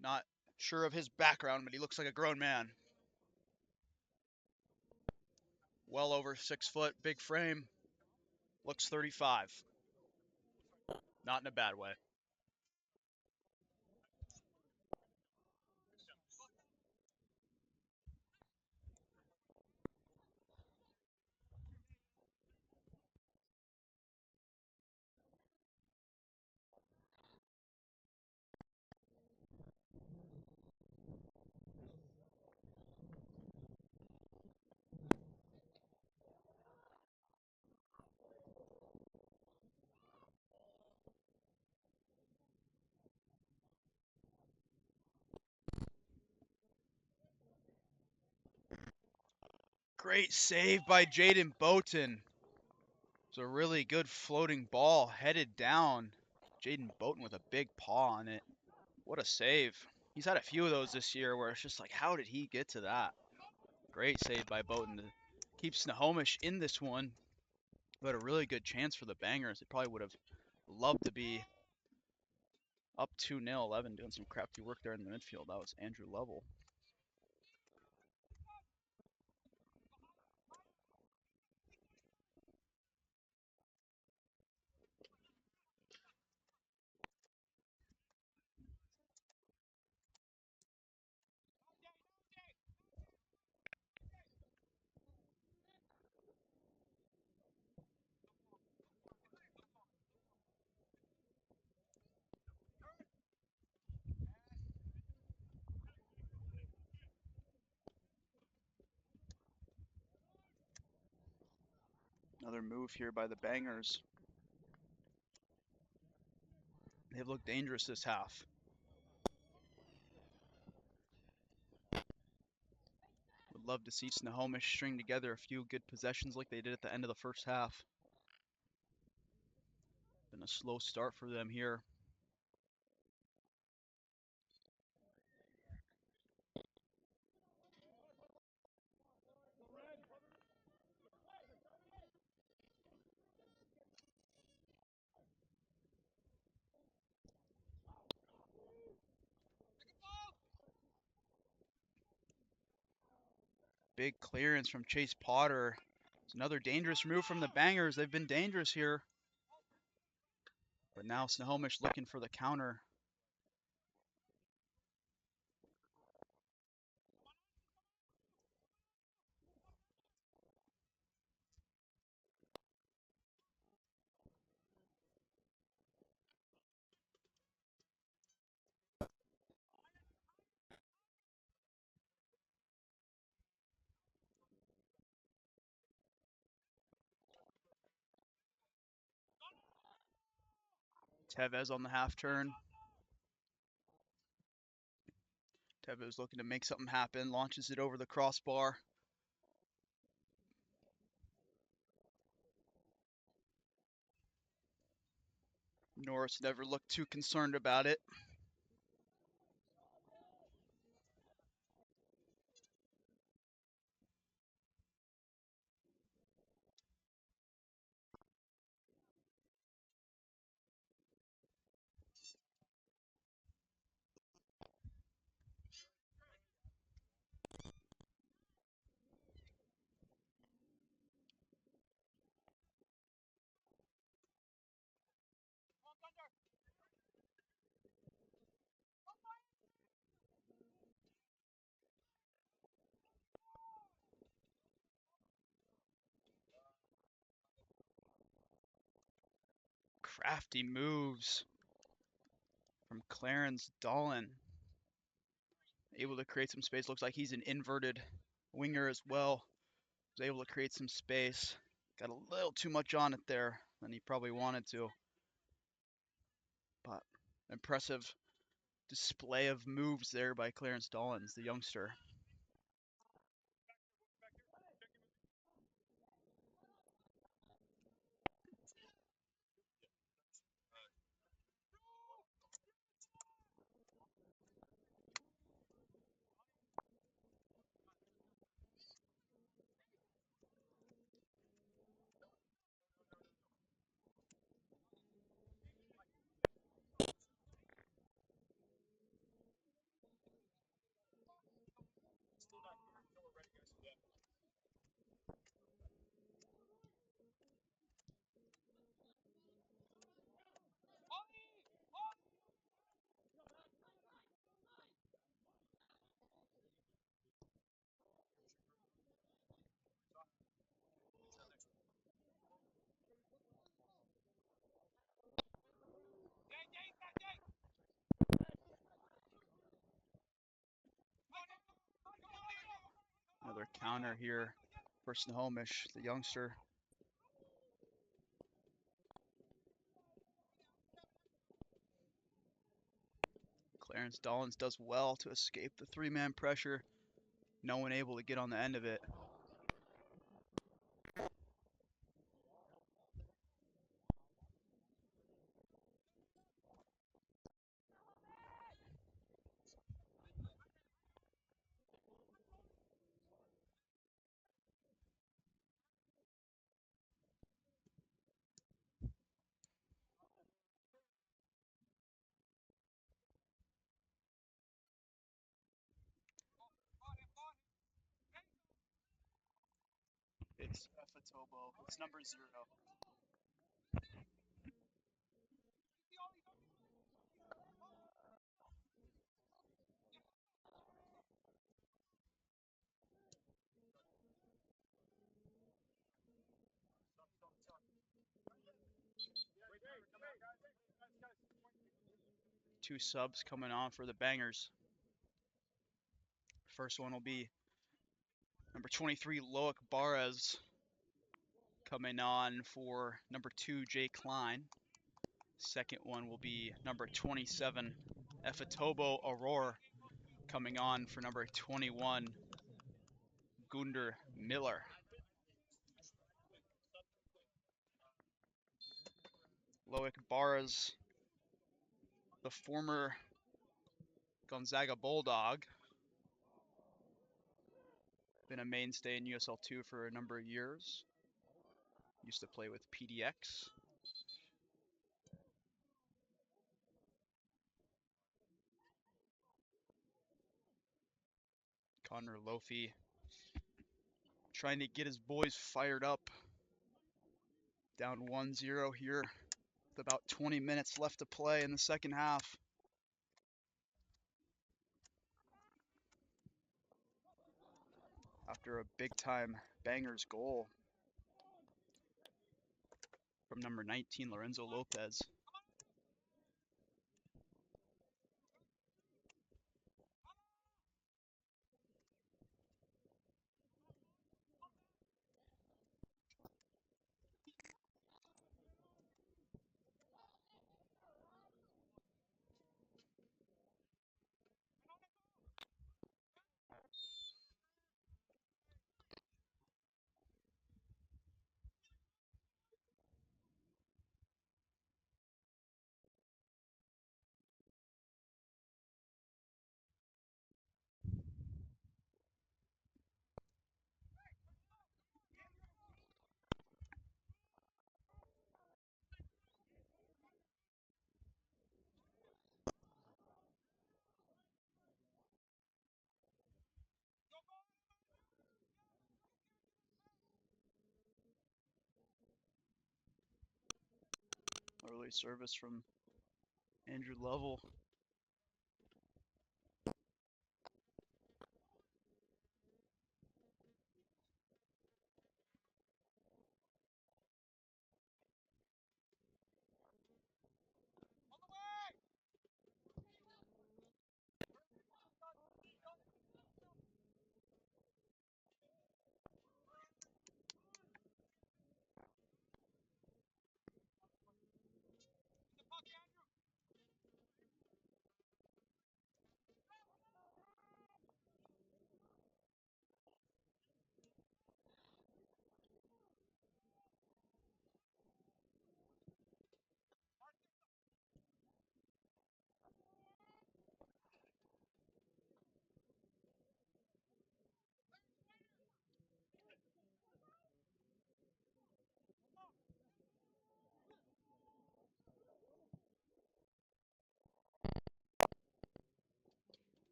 not sure of his background, but he looks like a grown man. Well over 6 foot, big frame, looks 35. Not in a bad way. Great save by Jaden Boughton. It's a really good floating ball headed down. Jaden Boughton with a big paw on it. What a save. He's had a few of those this year where it's just like, how did he get to that? Great save by Boughton to keep Snohomish in this one. But a really good chance for the Bangers. They probably would have loved to be up 2-0, 11, doing some crafty work there in the midfield. That was Andrew Lovell. Another move here by the Bangers. They've looked dangerous this half. Would love to see Snohomish string together a few good possessions like they did at the end of the first half. Been a slow start for them here. Big clearance from Chase Potter. It's another dangerous move from the Bangers. They've been dangerous here. But now Snohomish looking for the counter. Tevez on the half turn. Tevez looking to make something happen. Launches it over the crossbar. Norris never looked too concerned about it. Crafty moves from Clarence Dolan. Able to create some space. Looks like he's an inverted winger as well. Was able to create some space. Got a little too much on it there than he probably wanted to. But impressive display of moves there by Clarence Dollins, the youngster. Another counter here for Snohomish, the youngster. Clarence Dollins does well to escape the three-man pressure. No one able to get on the end of it. It's number 0. Two subs coming on for the Bangers. First one will be number 23, Loic Barres, coming on for number 2, Jay Klein. Second one will be number 27, Efatobo Aurora, coming on for number 21, Gunder Miller. Loic Barres, the former Gonzaga Bulldog, been a mainstay in USL2 for a number of years. Used to play with PDX. Connor Lofi trying to get his boys fired up. Down 1-0 here with about 20 minutes left to play in the second half. After a big-time Bangers goal from number 19, Lorenzo Lopez. Early service from Andrew Lovell.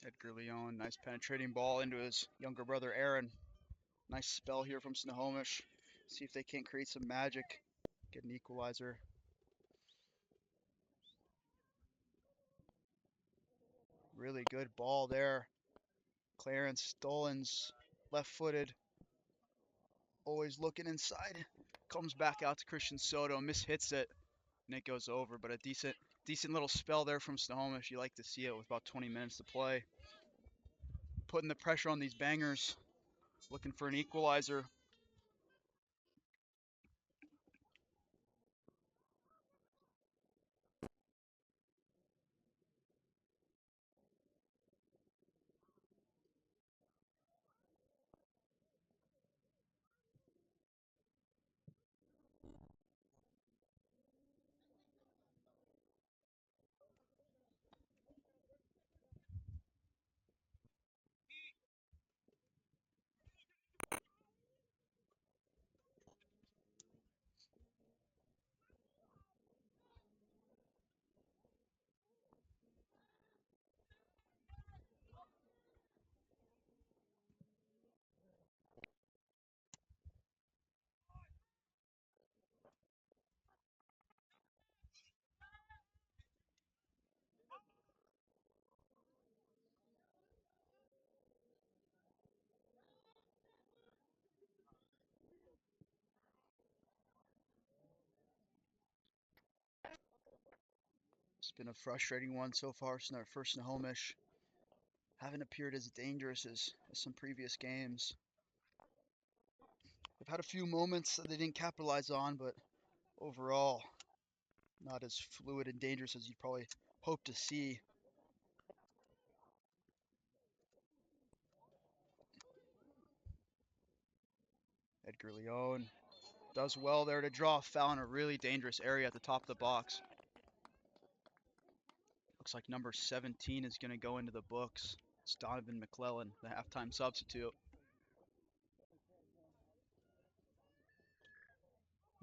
Edgar Leon, nice penetrating ball into his younger brother Aaron. Nice spell here from Snohomish. See if they can't create some magic. Get an equalizer. Really good ball there. Clarence Stolens, left-footed. Always looking inside. Comes back out to Christian Soto, mishits it, and it goes over. But a decent little spell there from Snohomish. You like to see it with about 20 minutes to play. Putting the pressure on these Bangers. Looking for an equalizer. It's been a frustrating one so far for Snohomish. Haven't appeared as dangerous as some previous games. They've had a few moments that they didn't capitalize on, but overall, not as fluid and dangerous as you'd probably hope to see. Edgar Leone does well there to draw a foul in a really dangerous area at the top of the box. Looks like number 17 is going to go into the books. It's Donovan McClellan, the halftime substitute.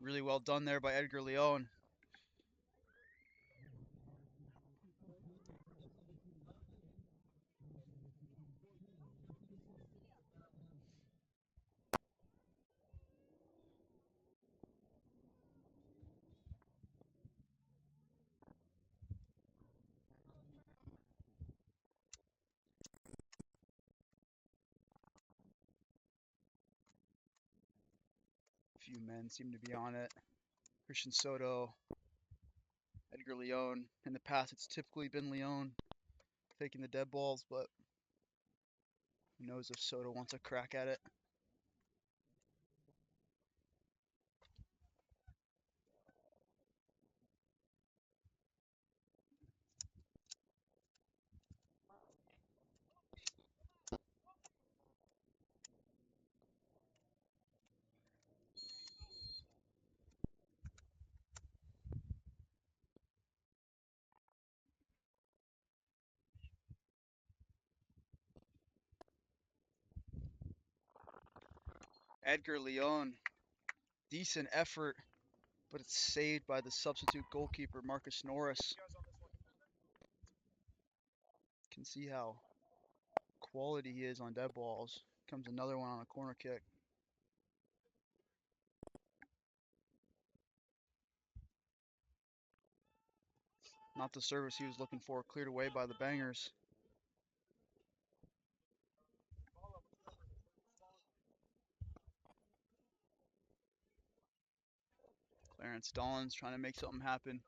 Really well done there by Edgar Leone. A few men seem to be on it. Christian Soto, Edgar Leone. In the past, it's typically been Leone taking the dead balls, but who knows if Soto wants a crack at it. Edgar Leone, decent effort, but it's saved by the substitute goalkeeper, Marcus Norris. Can see how quality he is on dead balls. Comes another one on a corner kick. Not the service he was looking for, cleared away by the Bangers. Clarence Dollins trying to make something happen.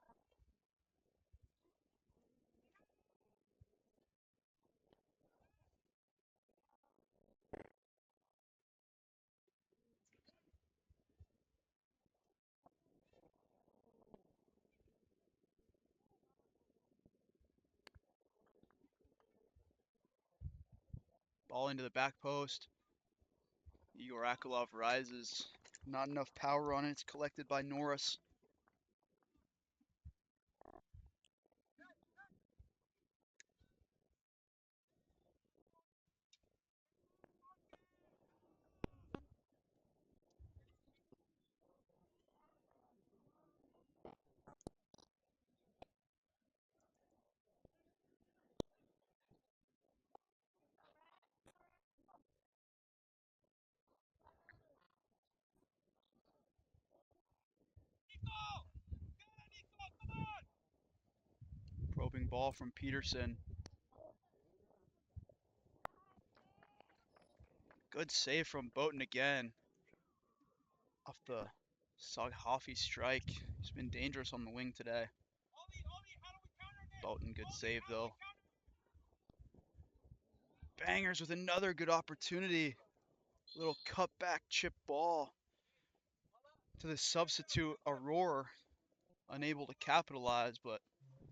Ball into the back post. Igor Akulov rises. Not enough power on it. It's collected by Norris. Probing ball from Peterson. Good save from Boughton again. Off the Saghafi strike. He's been dangerous on the wing today. Boughton, good save though. Bangers with another good opportunity. Little cutback chip ball to the substitute Aurora. Unable to capitalize, but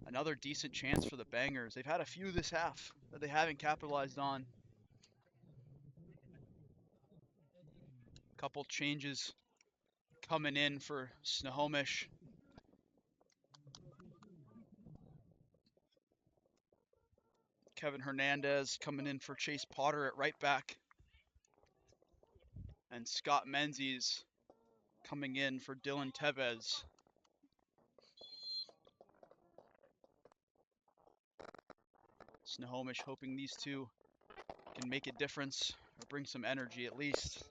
another decent chance for the Bangers. They've had a few this half that they haven't capitalized on. Couple changes coming in for Snohomish. Kevin Hernandez coming in for Chase Potter at right back. And Scott Menzies coming in for Dylan Tevez. Snohomish hoping these two can make a difference or bring some energy at least.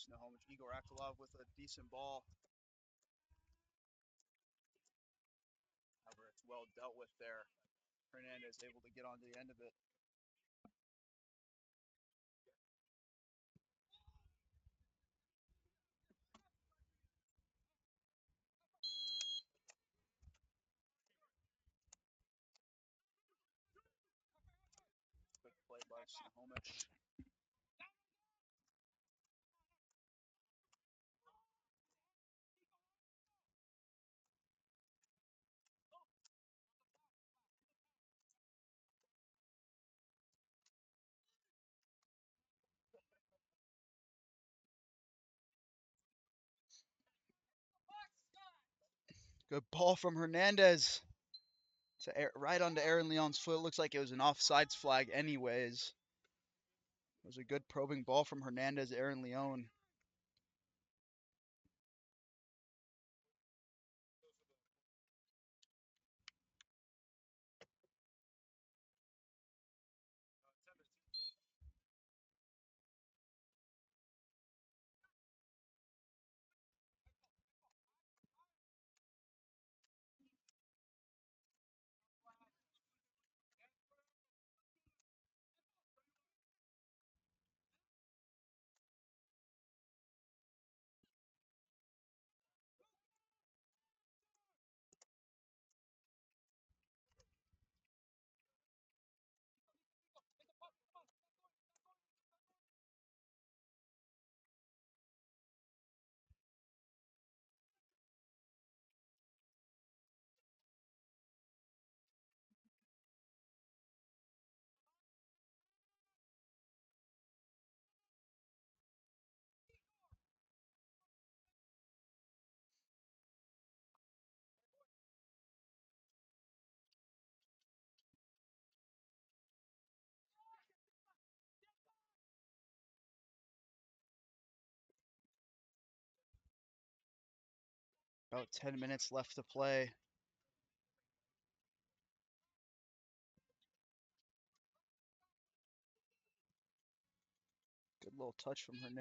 Snohomish. Igor Akolov with a decent ball. However, it's well dealt with there. Hernandez able to get onto the end of it. Good play by Snohomish. Good ball from Hernandez. Right onto Aaron Leon's foot. Looks like it was an offsides flag anyways. It was a good probing ball from Hernandez, Aaron Leon. About 10 minutes left to play. Good little touch from Hernandez.